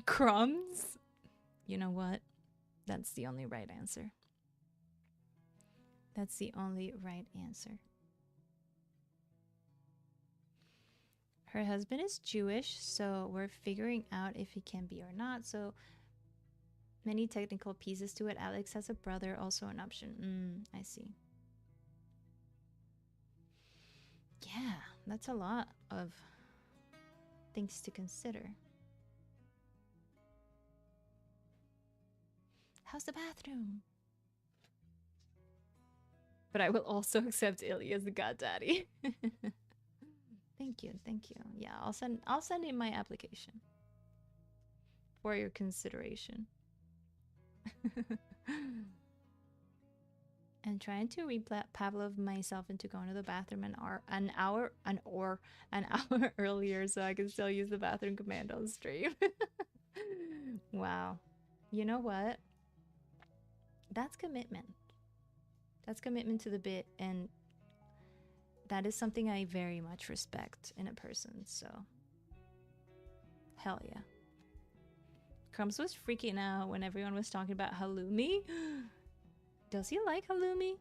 Crumbs? You know what? That's the only right answer. That's the only right answer. Her husband is Jewish, so we're figuring out if he can be or not. So many technical pieces to it. Alex has a brother, also an option. I see. Yeah, that's a lot of things to consider. How's the bathroom? But I will also accept Illy as the goddaddy. Thank you, thank you. Yeah, I'll send in my application for your consideration. And trying to Pavlov myself into going to the bathroom an hour earlier so I can still use the bathroom command on stream. Wow. You know what? That's commitment. That's commitment to the bit, and that is something I very much respect in a person, so hell yeah. Crumbs was freaking out when everyone was talking about halloumi. Does he like halloumi?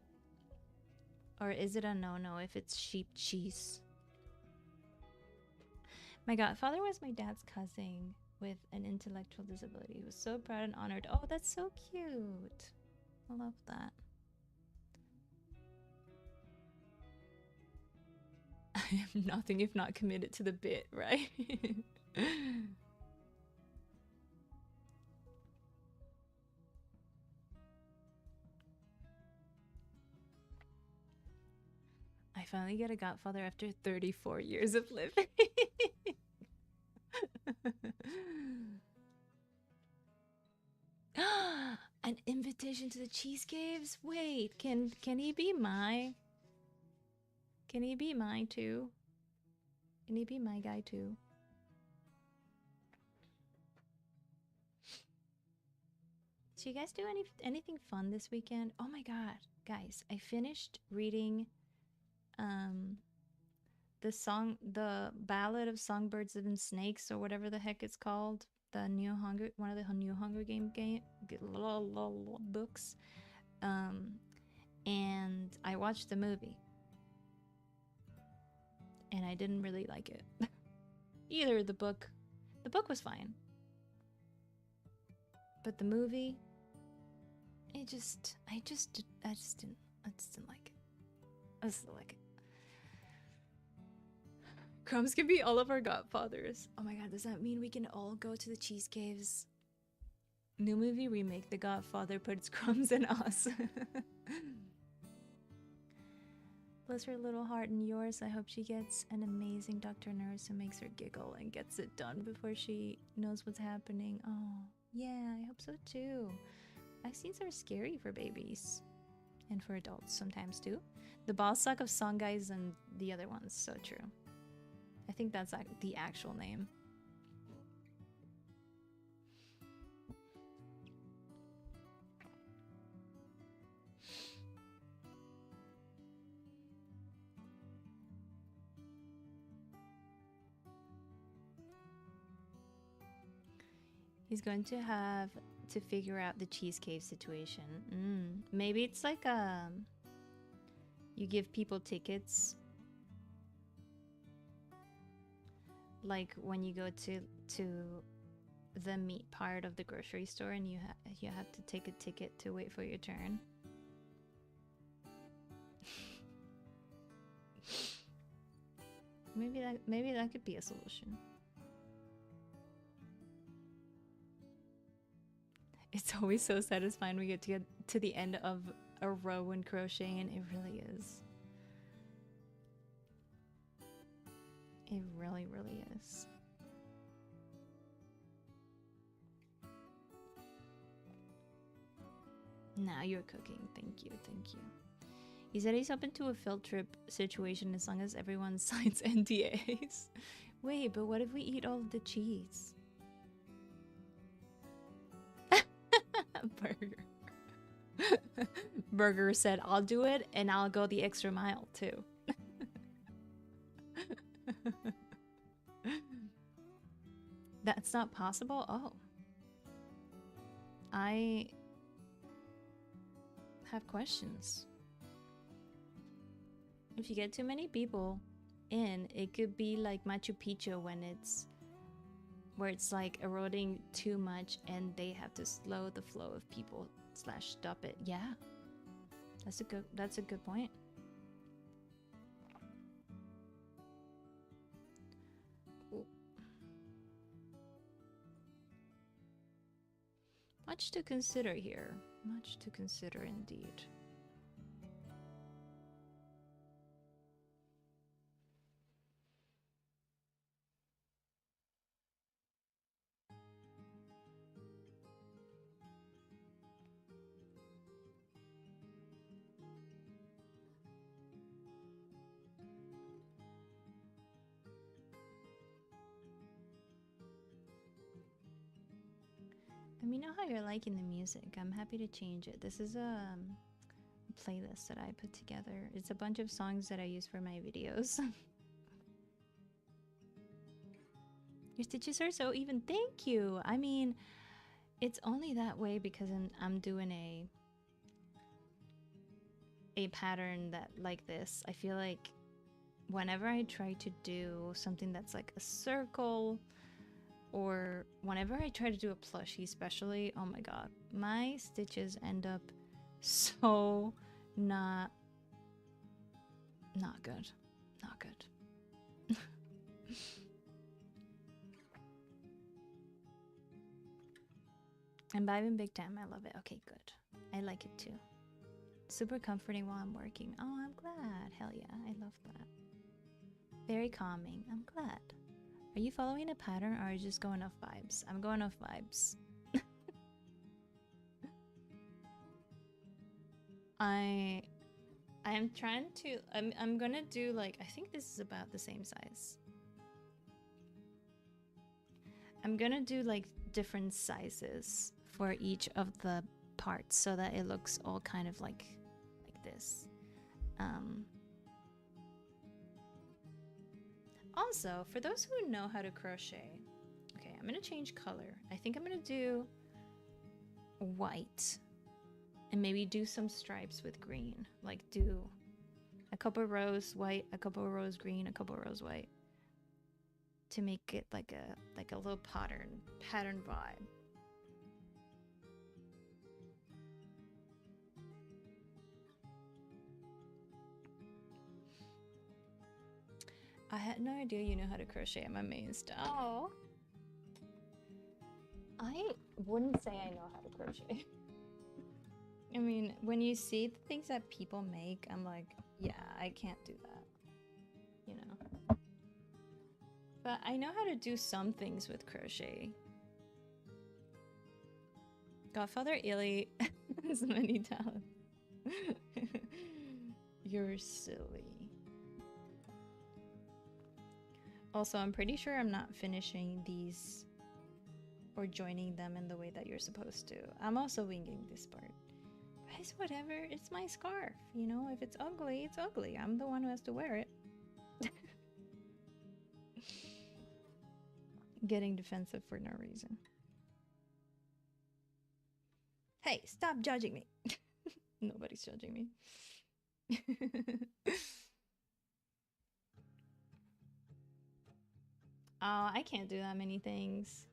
Or is it a no-no if it's sheep cheese? My godfather was my dad's cousin with an intellectual disability. He was so proud and honored. Oh, that's so cute. I love that. I am nothing if not committed to the bit, right? I finally get a godfather after 34 years of living. An invitation to the cheese caves? Wait, can he be my? Can he be my too? Can he be my guy too? So you guys do anything fun this weekend? Oh my god, guys, I finished reading the Ballad of Songbirds and Snakes, or whatever the heck it's called. One of the new Hunger books. And I watched the movie. And I didn't really like it. Either the book was fine. But the movie, I just didn't like it. I just didn't like it. Crumbs can be all of our godfathers. Oh my god, does that mean we can all go to the cheese caves? New movie remake, The Godfather puts crumbs in us. Bless her little heart and yours. I hope she gets an amazing doctor nurse who makes her giggle and gets it done before she knows what's happening. Oh, yeah, I hope so too. Vaccines are scary for babies. And for adults sometimes too. The ball suck of Song Guys and the other ones, so true. I think that's the actual name. He's going to have to figure out the cheese cave situation. Maybe it's like you give people tickets. Like when you go to the meat part of the grocery store and you have to take a ticket to wait for your turn. Maybe that could be a solution. It's always so satisfying when we get to the end of a row when crocheting. It really is. It really, really is. Now you're cooking. Thank you, thank you. He said he's open to a field trip situation as long as everyone signs NDAs. Wait, but what if we eat all of the cheese? Burger. Burger said, I'll do it and I'll go the extra mile too. That's not possible? Oh. I have questions. If you get too many people in, it could be like Machu Picchu where it's like eroding too much and they have to slow the flow of people / stop it. Yeah. That's a good point. Ooh. Much to consider here. Much to consider indeed. Let me know how you're liking the music. I'm happy to change it. This is a playlist that I put together. It's a bunch of songs that I use for my videos. Your stitches are so even. Thank you. I mean, it's only that way because I'm doing a pattern that like this. I feel like whenever I try to do something that's like a circle, or whenever I try to do a plushie especially, oh my god, my stitches end up so not good. Not good. I'm vibing big time. I love it. Okay, good. I like it too. Super comforting while I'm working. Oh, I'm glad. Hell yeah, I love that. Very calming. I'm glad. Are you following a pattern or are you just going off vibes? I'm going off vibes. I am trying to I'm gonna do like, I think this is about the same size. I'm gonna do like different sizes for each of the parts so that it looks all kind of like this. Also, for those who know how to crochet, okay, I'm gonna change color. I think I'm gonna do white and maybe do some stripes with green. Like do a couple rows white, a couple rows green, a couple rows white, to make it like a little pattern vibe. I had no idea you know how to crochet. I'm amazed. Oh, I wouldn't say I know how to crochet. I mean, when you see the things that people make, I'm like, yeah, I can't do that, you know. But I know how to do some things with crochet. Godfather Illy has many talents. You're silly. Also, I'm pretty sure I'm not finishing these or joining them in the way that you're supposed to. I'm also winging this part. But it's whatever, it's my scarf, you know? If it's ugly, it's ugly. I'm the one who has to wear it. Getting defensive for no reason. Hey, stop judging me. Nobody's judging me. Oh, I can't do that many things.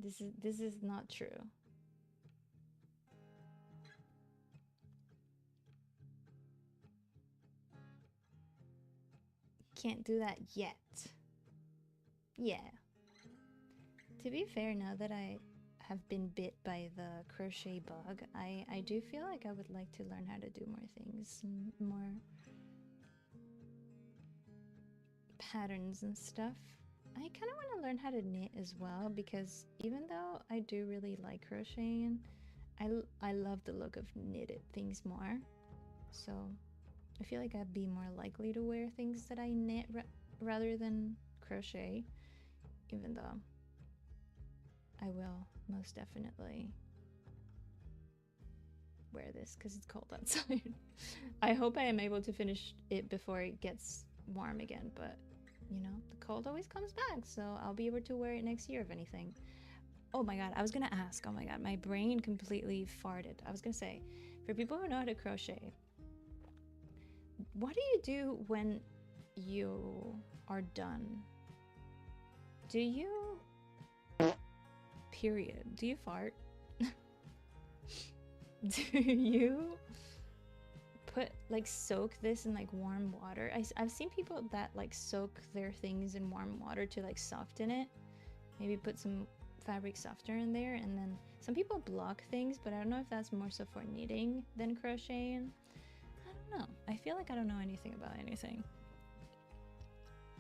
This is not true. Can't do that yet. Yeah. To be fair, now that I have been bit by the crochet bug, I do feel like I would like to learn how to do more things, more patterns and stuff. I kind of want to learn how to knit as well, because even though I do really like crocheting, I love the look of knitted things more. So I feel like I'd be more likely to wear things that I knit rather than crochet, even though I will most definitely wear this because it's cold outside. I hope I am able to finish it before it gets warm again, but you know, the cold always comes back, so I'll be able to wear it next year if anything. Oh my god, I was gonna ask, oh my god, my brain completely farted. I was gonna say, for people who know how to crochet, what do you do when you are done? Do you... Period. Do you fart? Do you put, like, soak this in, like, warm water? I've seen people that, like, soak their things in warm water to, like, soften it. Maybe put some fabric softener in there, and then some people block things, but I don't know if that's more so for knitting than crocheting. I don't know. I feel like I don't know anything about anything.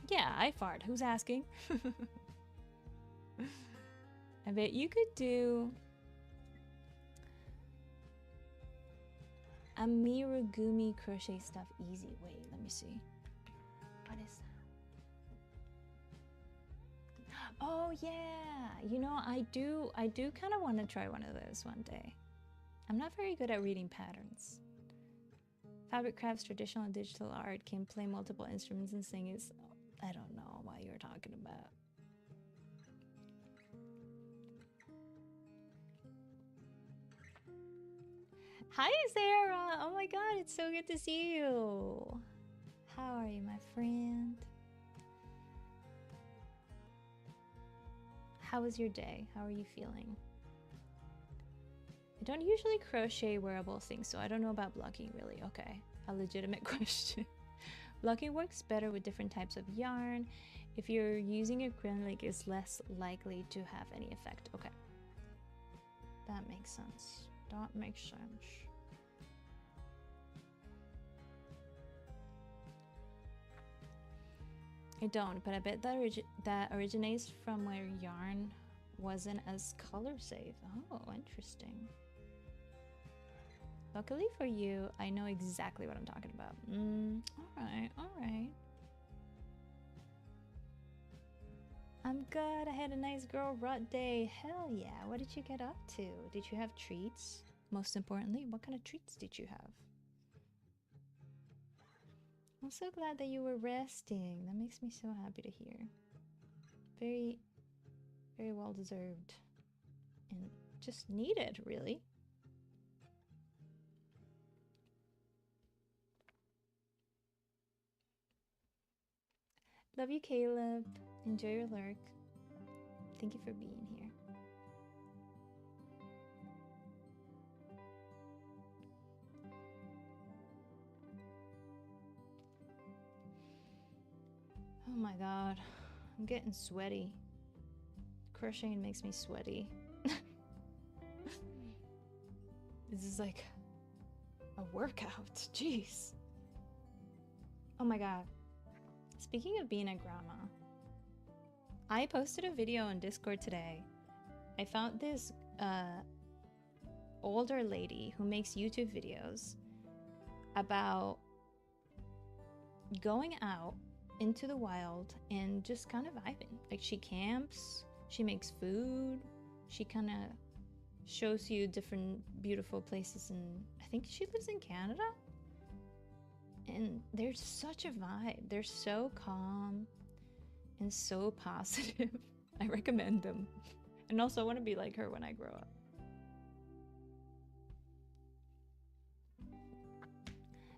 Yeah, I fart. Who's asking? I bet you could do amigurumi crochet stuff easy. Wait, let me see. What is that? Oh yeah, you know, I do kind of want to try one of those one day. I'm not very good at reading patterns. Fabric crafts, traditional and digital art, can play multiple instruments and sing is... I don't know what you're talking about. Hi, Sarah! Oh my god, it's so good to see you! How are you, my friend? How was your day? How are you feeling? I don't usually crochet wearable things, so I don't know about blocking really. Okay, a legitimate question. Blocking works better with different types of yarn. If you're using acrylic, it's less likely to have any effect. Okay. That makes sense. That makes sense. I don't, but I bet that originates from where yarn wasn't as color safe. Oh, interesting. Luckily for you, I know exactly what I'm talking about. Alright, alright. I'm good. I had a nice girl rut day. Hell yeah. What did you get up to? Did you have treats? Most importantly, what kind of treats did you have? I'm so glad that you were resting. That makes me so happy to hear. Very, very well deserved. And just needed, really. Love you, Caleb. Enjoy your lurk. Thank you for being here. Oh my god. I'm getting sweaty. Crocheting makes me sweaty. This is like a workout. Jeez. Oh my god. Speaking of being a grandma, I posted a video on Discord today. I found this older lady who makes YouTube videos about going out into the wild and just kind of vibing. Like, she camps, she makes food, she kind of shows you different beautiful places, and I think she lives in Canada. And they're such a vibe. They're so calm and so positive. I recommend them. And also I want to be like her when I grow up.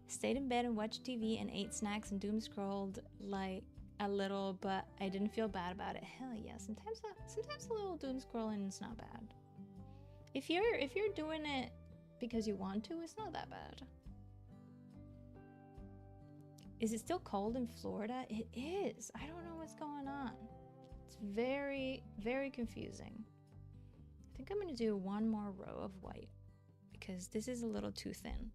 Stayed in bed and watched TV and ate snacks and doom scrolled like a little, but I didn't feel bad about it. Hell yeah, sometimes a little doom scrolling is not bad. If you're doing it because you want to, it's not that bad. Is it still cold in Florida? It is. I don't know what's going on. It's very, very confusing. I think I'm gonna do one more row of white because this is a little too thin.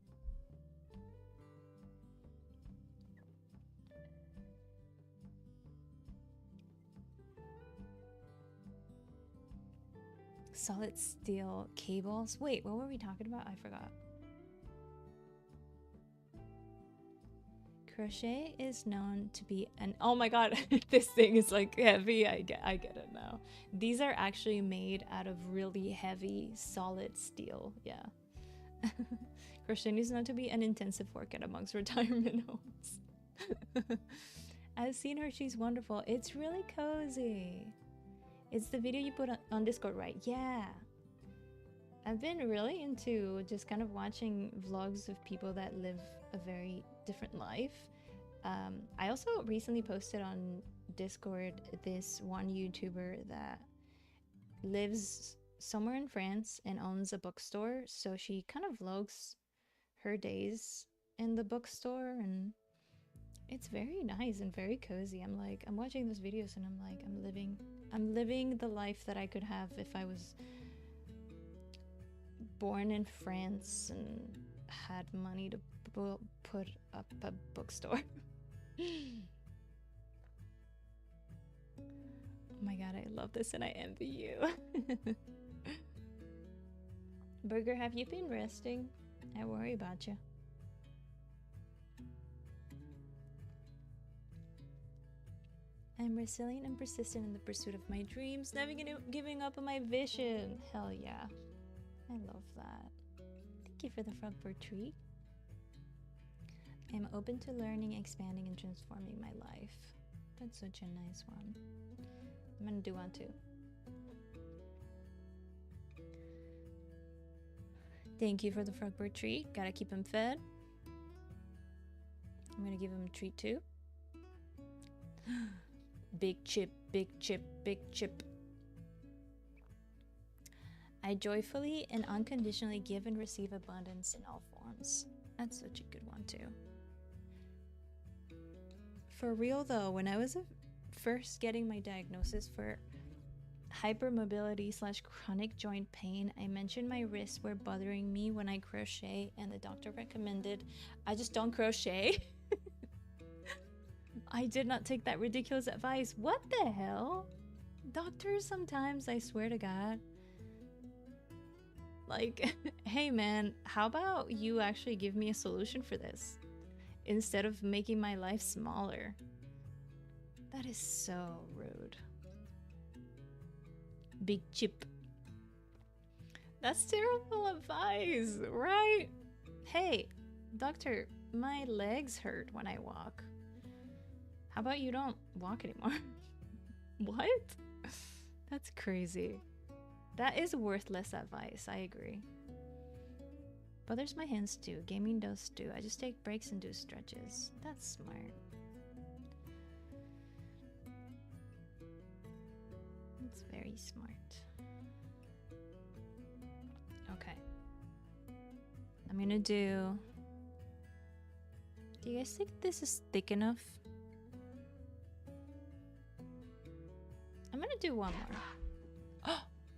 Solid steel cables. Wait, what were we talking about? I forgot. Crochet is known to be an— oh my god, this thing is like heavy. I get it now. These are actually made out of really heavy solid steel. Yeah. Crocheting is known to be an intensive workout amongst retirement homes. I've seen her. She's wonderful. It's really cozy. It's the video you put on Discord, right? Yeah. I've been really into just kind of watching vlogs of people that live a very different life. I also recently posted on Discord this one YouTuber that lives somewhere in France and owns a bookstore. So she kind of vlogs her days in the bookstore, and it's very nice and very cozy. I'm watching those videos and I'm like, I'm living the life that I could have if I was born in France and had money to put up a bookstore. Oh my god, I love this and I envy you. Burger, have you been resting? I worry about you. I'm resilient and persistent in the pursuit of my dreams, never giving up on my vision. Hell yeah. I love that. Thank you for the frog-bird treat. I'm open to learning, expanding, and transforming my life. That's such a nice one. I'm gonna do one too. Thank you for the frog-bird treat. Gotta keep him fed. I'm gonna give him a treat too. Big chip, big chip, big chip. I joyfully and unconditionally give and receive abundance in all forms. That's such a good one too. For real though, when I was first getting my diagnosis for hypermobility / chronic joint pain, I mentioned my wrists were bothering me when I crochet, and the doctor recommended I just don't crochet. I did not take that ridiculous advice. What the hell? Doctors sometimes, I swear to God. Like, hey man, how about you actually give me a solution for this instead of making my life smaller? That is so rude. Big chip. That's terrible advice, right? Hey, doctor, my legs hurt when I walk. How about you don't walk anymore? What? That's crazy. That is worthless advice, I agree. Bothers my hands too. Gaming does too. I just take breaks and do stretches. That's smart. That's very smart. Okay. I'm gonna do... Do you guys think this is thick enough? I'm gonna do one more.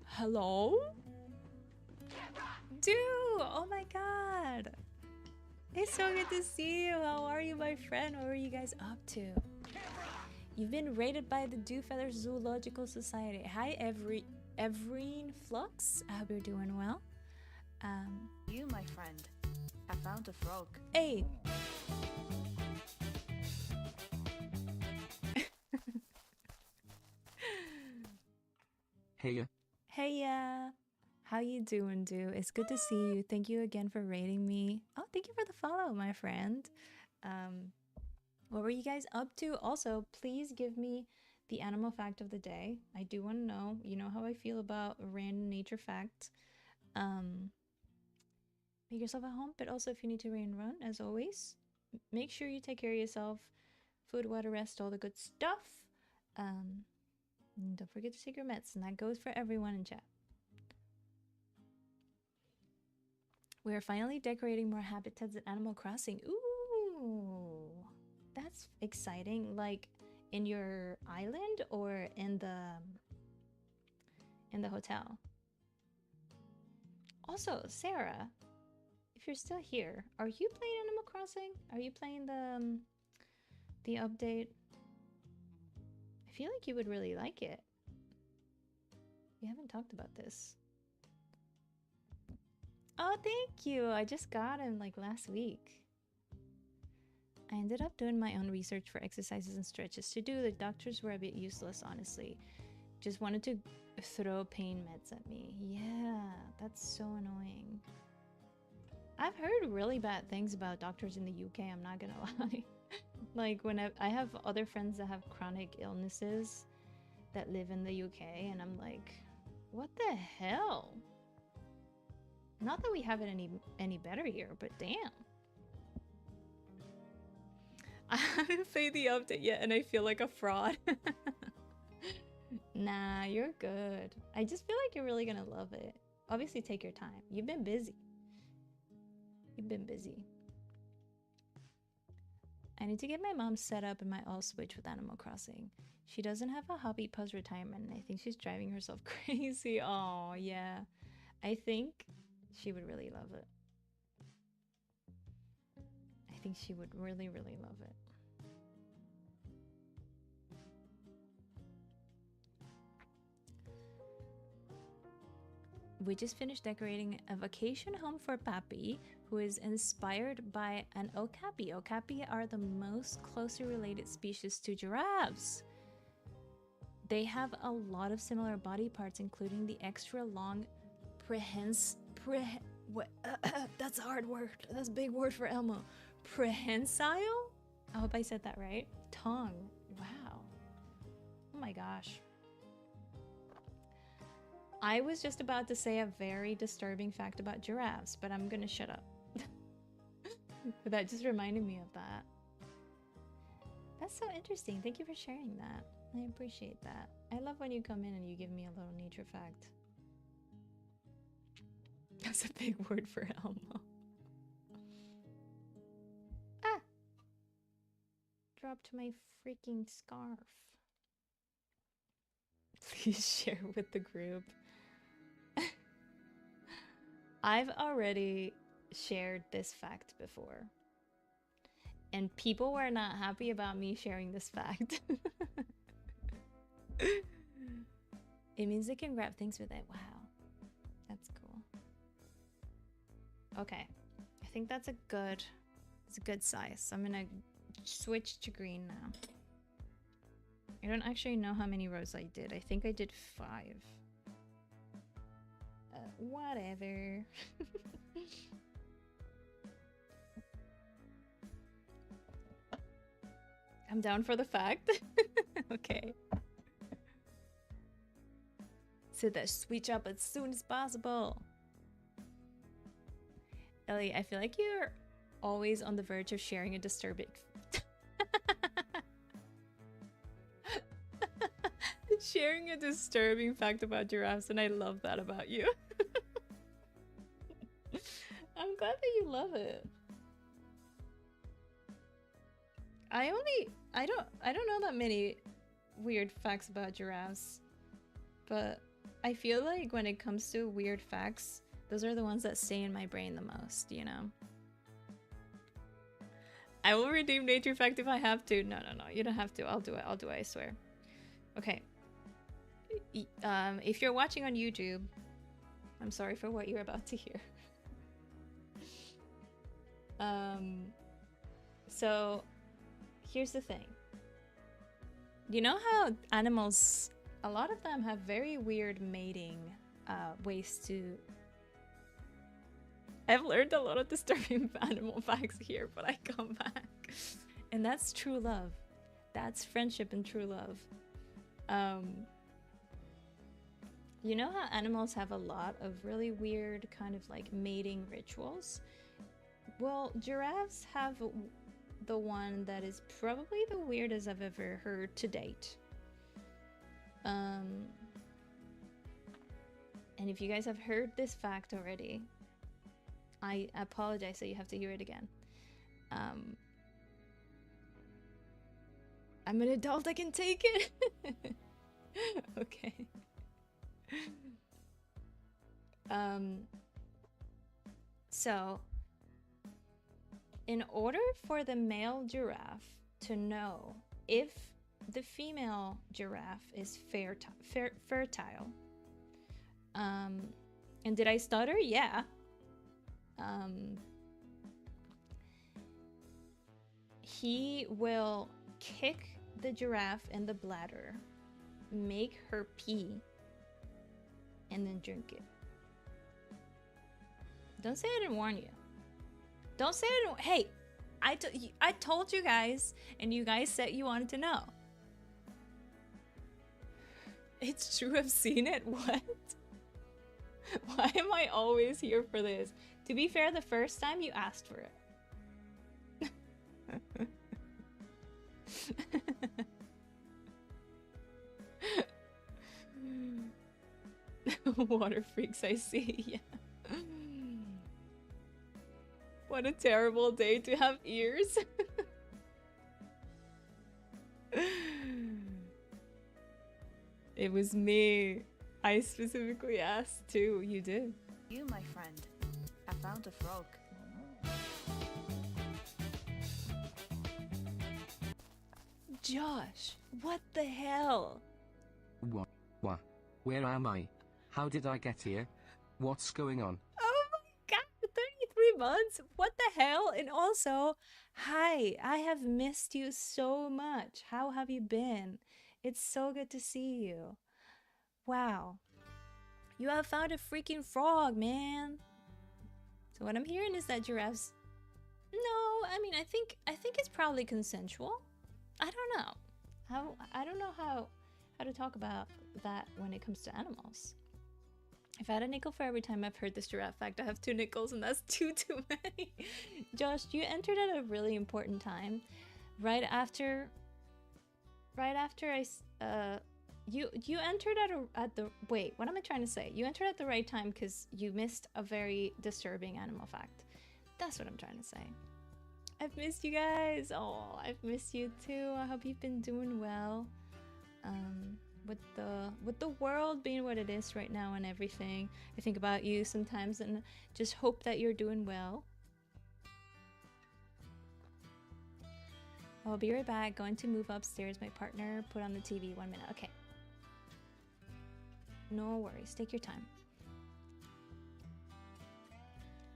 Hello? Dude! Oh my god! It's so good to see you! How are you, my friend? What were you guys up to? You've been rated by the Dewfeather Zoological Society. Hi, Everine Flux. I hope you're doing well. You, my friend, have found a frog. Hey! Heya. Hey, how you doing, dude? It's good to see you. Thank you again for rating me. Oh, thank you for the follow, my friend. What were you guys up to? Also, please give me the animal fact of the day. I do want to know. You know how I feel about a random nature fact. Make yourself at home, but also if you need to run, as always, make sure you take care of yourself. Food, water, rest, all the good stuff. And don't forget to take your meds, and that goes for everyone in chat. We are finally decorating more habitats at Animal Crossing. Ooh, that's exciting. Like in your island or in the hotel. Also, Sarah, if you're still here, are you playing Animal Crossing? Are you playing the update? I feel like you would really like it. We haven't talked about this. Oh, thank you. I just got him like last week. I ended up doing my own research for exercises and stretches to do. The doctors were a bit useless, honestly. Just wanted to throw pain meds at me. Yeah, that's so annoying. I've heard really bad things about doctors in the UK, I'm not gonna lie. Like when I have other friends that have chronic illnesses that live in the UK, and I'm like, what the hell? Not that we have it any better here, but damn. I haven't played the update yet and I feel like a fraud. Nah, you're good. I just feel like you're really gonna love it. Obviously take your time. You've been busy. You've been busy. I need to get my mom set up in my all switch with Animal Crossing. She doesn't have a hobby post-retirement and I think she's driving herself crazy. Oh, yeah. I think she would really love it. I think she would really, really love it. We just finished decorating a vacation home for Papi, who is inspired by an okapi. Okapi are the most closely related species to giraffes. They have a lot of similar body parts, including the extra long that's a hard word. That's a big word for Elmo. Prehensile? I hope I said that right. Tongue. Wow. Oh my gosh. I was just about to say a very disturbing fact about giraffes, but I'm gonna shut up. But that just reminded me of that. That's so interesting. Thank you for sharing that. I appreciate that. I love when you come in and you give me a little nature fact. That's a big word for Elmo. Ah! Dropped my freaking scarf. Please share with the group. I've already shared this fact before. And people were not happy about me sharing this fact. It means they can grab things with it. Wow. That's cool. Okay. I think that's it's a good size. I'm gonna switch to green now. I don't actually know how many rows I did. I think I did 5. Whatever. I'm down for the fact. Okay. So that switch up as soon as possible. Ellie, I feel like you're always on the verge of sharing a disturbing sharing a disturbing fact about giraffes, and I love that about you. I'm glad that you love it. I don't know that many weird facts about giraffes, but I feel like when it comes to weird facts, those are the ones that stay in my brain the most, you know? I will redeem nature fact if I have to. No, you don't have to. I'll do it, I swear. Okay. If you're watching on YouTube, I'm sorry for what you're about to hear. So here's the thing. You know how animals, a lot of them have very weird mating ways to... I've learned a lot of disturbing animal facts here, but I come back. And that's true love. That's friendship and true love. You know how animals have a lot of really weird kind of like mating rituals? Well, giraffes have the one that is probably the weirdest I've ever heard to date. And if you guys have heard this fact already, I apologize that you have to hear it again. I'm an adult, I can take it. Okay. So in order for the male giraffe to know if the female giraffe is fertile, and did I stutter? Yeah. He will kick the giraffe in the bladder, make her pee, and then drink it. Don't say I didn't warn you. Don't say I didn't. Hey, I told you guys, and you guys said you wanted to know. It's true, I've seen it. What? Why am I always here for this? To be fair, the first time you asked for it. Water freaks, I see. Yeah. What a terrible day to have ears. It was me. I specifically asked too. You did. You, my friend. I found a frog. Josh, what the hell? What? Where am I? How did I get here? What's going on? Oh my god, 33 months? What the hell? And also, hi, I have missed you so much. How have you been? It's so good to see you. Wow. You have found a freaking frog, man. So what I'm hearing is that giraffes... No, I mean, I think it's probably consensual. I don't know. I don't know how to talk about that when it comes to animals. I've had a nickel for every time I've heard this giraffe fact. I have 2 nickels, and that's too many. Josh, you entered at a really important time. Right after you entered at the wait, what am I trying to say? You entered at the right time because you missed a very disturbing animal fact. That's what I'm trying to say. I've missed you guys. Oh, I've missed you too. I hope you've been doing well. With the world being what it is right now and everything, I think about you sometimes and just hope that you're doing well. I'll be right back. Going to move upstairs. My partner put on the TV. 1 minute. Okay. No worries. Take your time.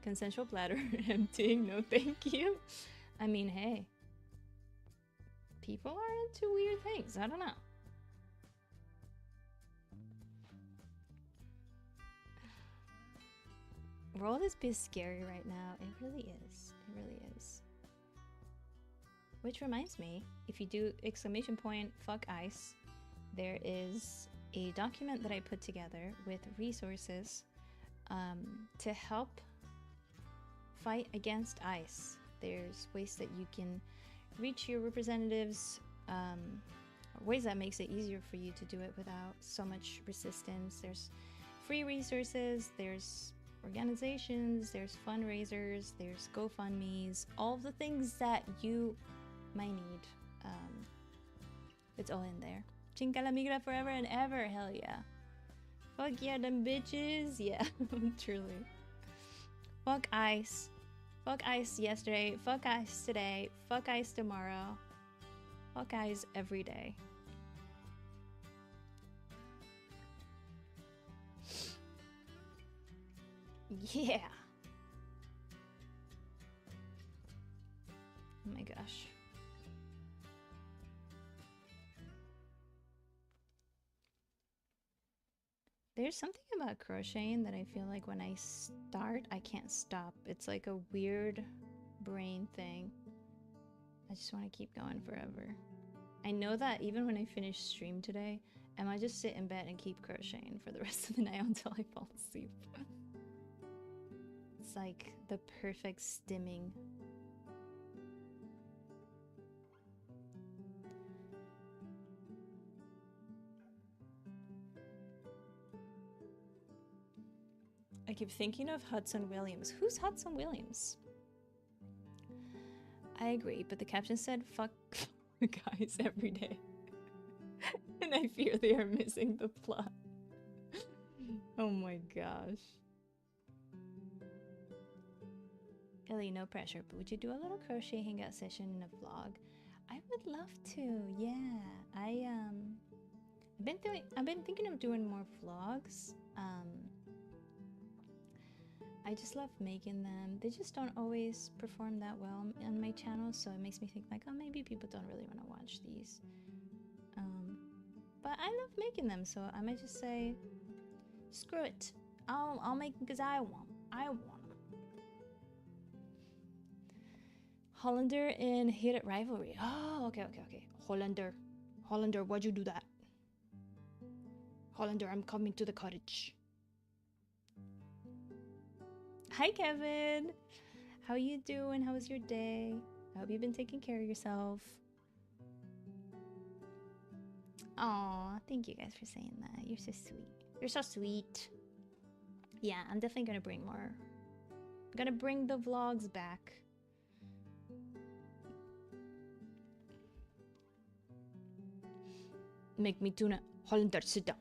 Consensual bladder emptying, no thank you. I mean, hey. People are into weird things, I don't know. World is bit scary right now. It really is. It really is. Which reminds me, if you do exclamation point fuck ice, there is a document that I put together with resources to help fight against ice. There's ways that you can reach your representatives, ways that makes it easier for you to do it without so much resistance. There's free resources, there's organizations, there's fundraisers, there's GoFundMes, all the things that you might need. It's all in there. Chinga la migra forever and ever, hell yeah. Fuck yeah, them bitches. Yeah, truly. Fuck ice. Fuck ice yesterday. Fuck ice today. Fuck ice tomorrow. Fuck ice every day. Yeah. Oh my gosh. There's something about crocheting that I feel like when I start, I can't stop. It's like a weird brain thing. I just want to keep going forever. I know that even when I finish stream today, I might just sit in bed and keep crocheting for the rest of the night until I fall asleep. It's like the perfect stimming. I keep thinking of Hudson Williams. Who's Hudson Williams? I agree, but the caption said fuck guys every day. And I fear they are missing the plot. Oh my gosh. Ellie, no pressure, but would you do a little crochet hangout session in a vlog? I would love to, yeah. I've been thinking of doing more vlogs. I just love making them. They just don't always perform that well on my channel, so it makes me think like, oh, maybe people don't really want to watch these. But I love making them, so I might just say, screw it. I'll make them because I want them. Hollander in Heated Rivalry. Oh, okay. Hollander, why'd you do that? Hollander, I'm coming to the cottage. Hi, Kevin. How you doing? How was your day? I hope you've been taking care of yourself. Aw, thank you guys for saying that. You're so sweet. You're so sweet. Yeah, I'm definitely gonna bring more. I'm gonna bring the vlogs back. Make me tuna. Hollander, sit down.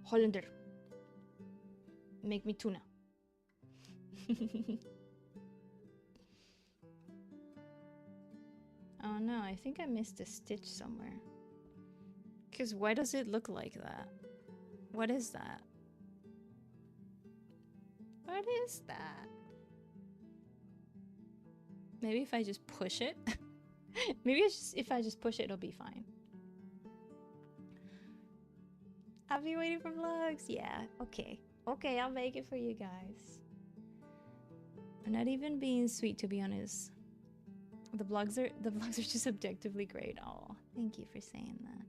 Hollander. Make me tuna. Oh no, I think I missed a stitch somewhere. Because why does it look like that? What is that? What is that? Maybe if I just push it? Maybe if I just push it, it'll be fine. I'll be waiting for vlogs. Yeah, okay. Okay, I'll make it for you guys. I'm not even being sweet, to be honest. The vlogs are just objectively great. Oh, thank you for saying that.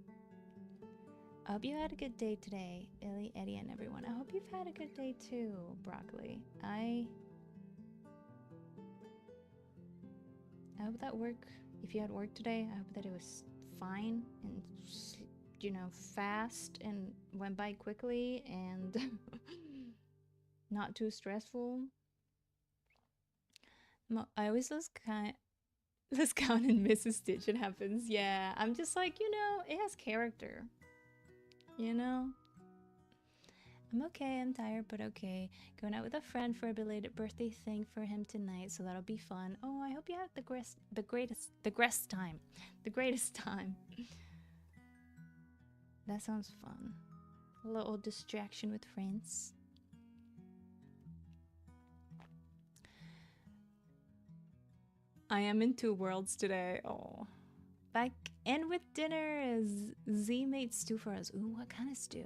I hope you had a good day today, Illy, Eddie, and everyone. I hope you've had a good day too, Broccoli. I hope that work, if you had work today, I hope that it was fine and, you know, fast and went by quickly and not too stressful. I always lose count and miss a stitch. It happens. Yeah, I'm just like, you know, it has character. You know? I'm okay, I'm tired, but okay. Going out with a friend for a belated birthday thing for him tonight, so that'll be fun. Oh, I hope you have the greatest time. The greatest time. That sounds fun. A little distraction with friends. I am in two worlds today. Oh. Back in with dinner as Z made stew for us. Ooh, what kind of stew?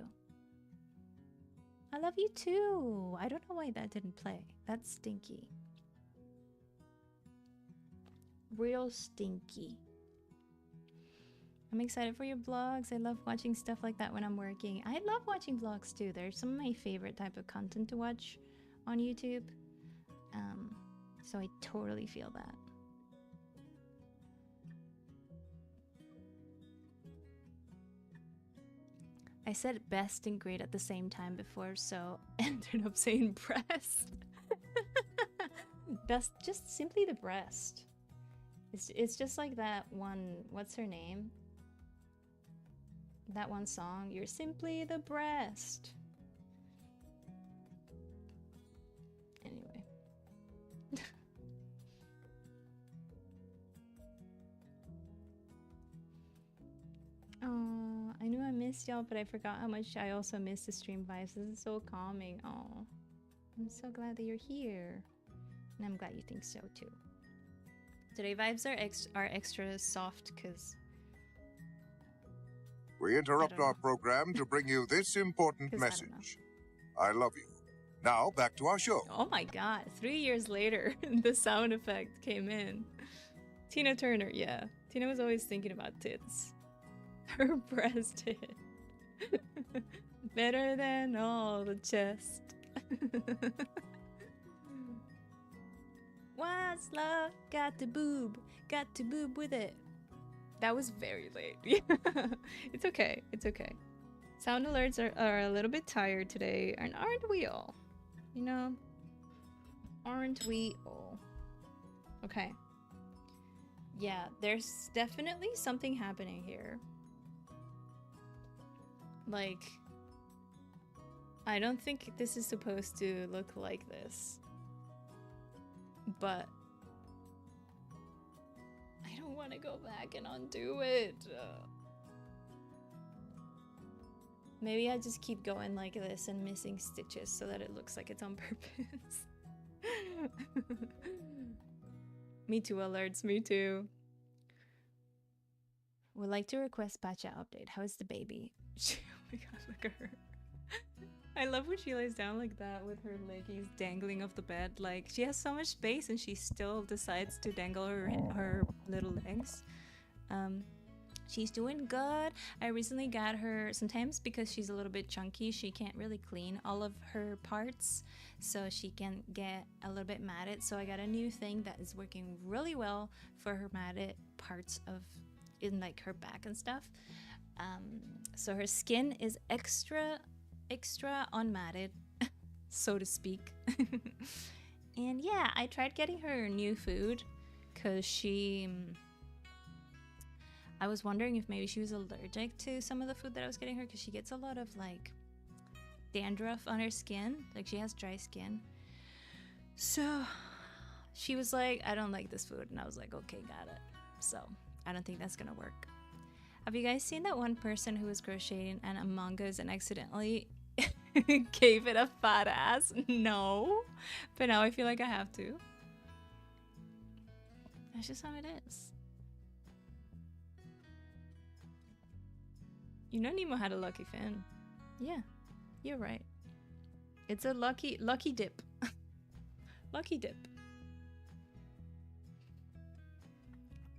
I love you too. I don't know why that didn't play. That's stinky. Real stinky. I'm excited for your vlogs. I love watching stuff like that when I'm working. I love watching vlogs too. They're some of my favorite type of content to watch on YouTube. So I totally feel that. I said best and great at the same time before, so ended up saying breast. That's just simply the breast. It's just like that one, what's her name? That one song, you're simply the breast. Anyway. Oh, I knew I missed y'all, but I forgot how much I also missed the stream vibes. This is so calming. Oh, I'm so glad that you're here. And I'm glad you think so too. Today vibes are extra soft because We interrupt our program to bring you this important 'Cause I don't know. message. I love you. Now, back to our show. oh my god, 3 years later, the sound effect came in. Tina Turner, yeah. Tina was always thinking about tits. Her breast hit. Better than all the chest. What's love? Got to boob with it. That was very late. It's okay. It's okay. Sound alerts are a little bit tired today, and aren't we all? You know? Aren't we all? Okay. Yeah, there's definitely something happening here. Like, I don't think this is supposed to look like this. But I don't want to go back and undo it. Maybe I just keep going like this and missing stitches so that it looks like it's on purpose. Me too, alerts, me too. Would like to request Pacha update. How is the baby? Oh my god, look at her. I love when she lays down like that with her leggies dangling off the bed. Like, she has so much space and she still decides to dangle her little legs. She's doing good. I recently got her, sometimes because she's a little bit chunky, she can't really clean all of her parts, so she can get a little bit matted. So I got a new thing that is working really well for her matted parts of, in like her back and stuff. So her skin is extra unmatted, so to speak. And yeah, I tried getting her new food because I was wondering if maybe she was allergic to some of the food that I was getting her, because she gets a lot of like dandruff on her skin, like she has dry skin. So she was like, I don't like this food, and I was like, okay, got it. So I don't think that's gonna work. Have you guys seen that one person who was crocheting an Among Us and accidentally gave it a fat ass? No, but now I feel like I have to. That's just how it is. You know, Nemo had a lucky fin. Yeah, you're right. It's a lucky dip. Lucky dip.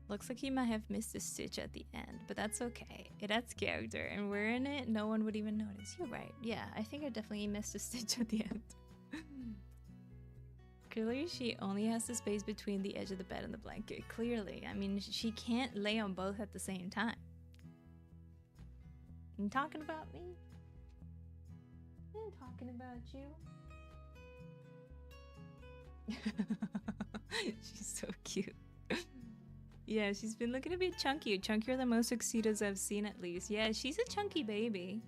Looks like he might have missed a stitch at the end, but that's okay. It adds character, and we're in it, no one would even notice. You're right. Yeah, I think I definitely missed a stitch at the end. Clearly, she only has the space between the edge of the bed and the blanket. Clearly. I mean, she can't lay on both at the same time. You talking about me? I'm talking about you. She's so cute. Yeah, she's been looking a bit chunky. Chunkier than most tuxedos I've seen, at least. Yeah, she's a chunky baby.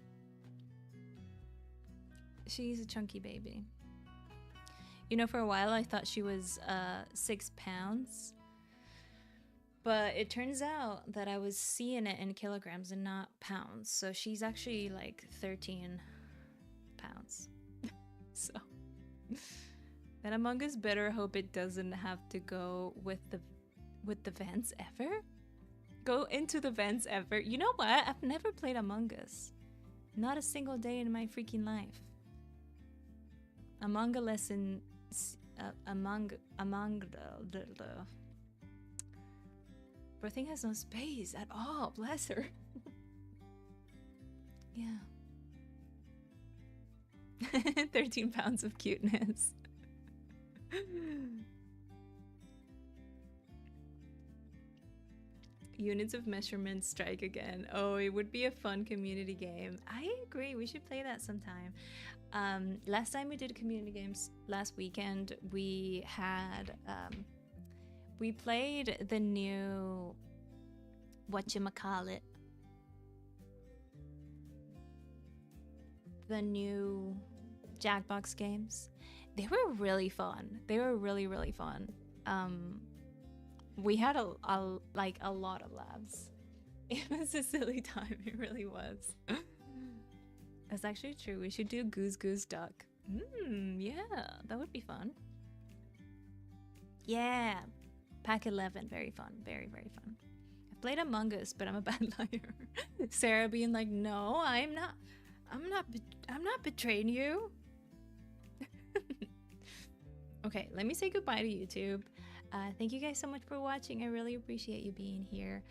She's a chunky baby. You know, for a while I thought she was 6 pounds. But it turns out that I was seeing it in kilograms and not pounds. So she's actually like 13 pounds. So that Among Us better hope it doesn't have to go with the with the vents ever? Go into the vents ever? You know what? I've never played Among Us. Not a single day in my freaking life. Among a lesson... among the... Poor thing has no space at all. Bless her. Yeah. 13 pounds of cuteness. Units of measurement strike again. Oh, it would be a fun community game. I agree. We should play that sometime. Last time we did community games last weekend, we had we played the new whatchamacallit. The new Jackbox games. They were really fun. They were really, really fun. We had a lot of laughs. It was a silly time. It really was. That's actually true. We should do Goose Goose Duck. Yeah, that would be fun. Yeah, Pack 11, very fun, very, very fun. I played Among Us, but I'm a bad liar. Sarah being like, no, I'm not betraying you. Okay, let me say goodbye to YouTube. Thank you guys so much for watching. I really appreciate you being here.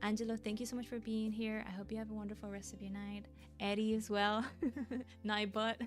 Angelo, thank you so much for being here. I hope you have a wonderful rest of your night. Eddie as well. Night butt.